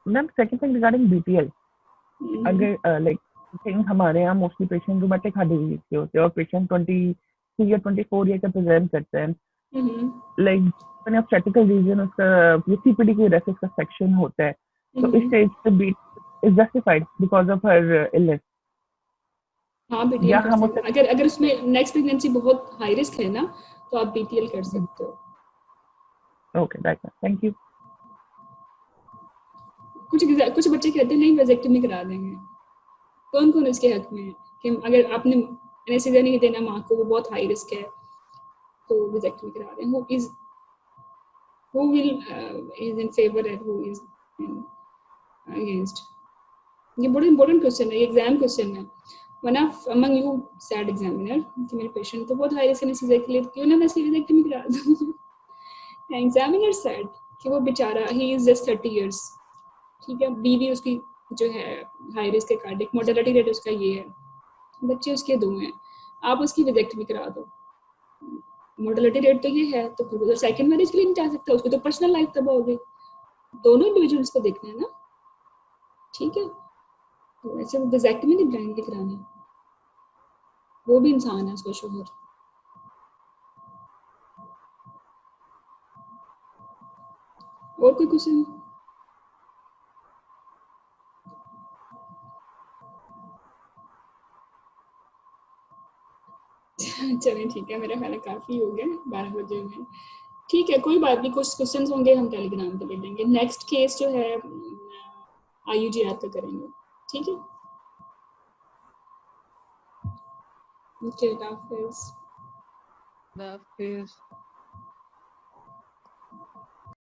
Ma'am second thing regarding BPL, अगर लाइक थिंक हमारे यहाँ mostly patient rheumatic heart disease के होते हैं और पेशेंट 23 या 24 ईयर का प्रेजेंट करते हैं, लाइक स्टैटिकल रीजन उसका ये सीपीडी की वजह से उसका सेक्शन होता है, तो इस स्टेज पे बीट is justified because of her illness. हाँ बीटीएल या कर हम सकते हैं, अगर उसमें नेक्स्ट प्रेगनेंसी बहुत हाई रिस्क है ना तो आप बीटीएल कर सकते हो। Okay right, thank you. कुछ बच्चे कहते हैं नहीं वेजेक्टमी करा देंगे, कौन कौन इसके हक में है कि अगर आपने एनेस्थीसिया नहीं देना माँ को, वो बहुत हाई रिस्क है तो वेजेक्टमी करा दें? who will is in favor and who is against? ये बहुत इंपॉर्टेंट क्वेश्चन है, ये एग्जाम क्वेश्चन है। One of among you sad examiner कि मेरे पेशेंट तो बहुत हाई रिस्क एनेस्थीसिया के लिए, क्यों ना मैं इसकी वेजेक्टमी करा दूं? एग्जामिनर सैड कि वो बेचारा ही इज जस्ट 30 इयर्स, ठीक है, बीवी उसकी जो है हाई रिस्क है, कार्डिक मोर्टेलिटी रेट उसका ये है, बच्चे उसके 2 हैं, आप उसकी वेजेक्टमी करा दो, मोर्टेलिटी रेट तो ये है, तो फिर उधर सेकंड मैरिज के लिए नहीं जा सकता, उसकी तो पर्सनल लाइफ तबाह हो गई। दोनों इंडिविजुअल्स को देखना है ना, ठीक है, तो ऐसे वेजेक्टमी नहीं ब्लाइंडली करानी, वो भी इंसान है, उसका शोहर। और कोई क्वेश्चन? चलें ठीक है, मेरा ख्याल काफी हो गया 12 बजे में, ठीक है, कोई बात नहीं, कुछ क्वेश्चंस होंगे हम टेलीग्राम पे ले लेंगे। नेक्स्ट केस जो है IUGR का करेंगे, ठीक है, ओके, हाफिज।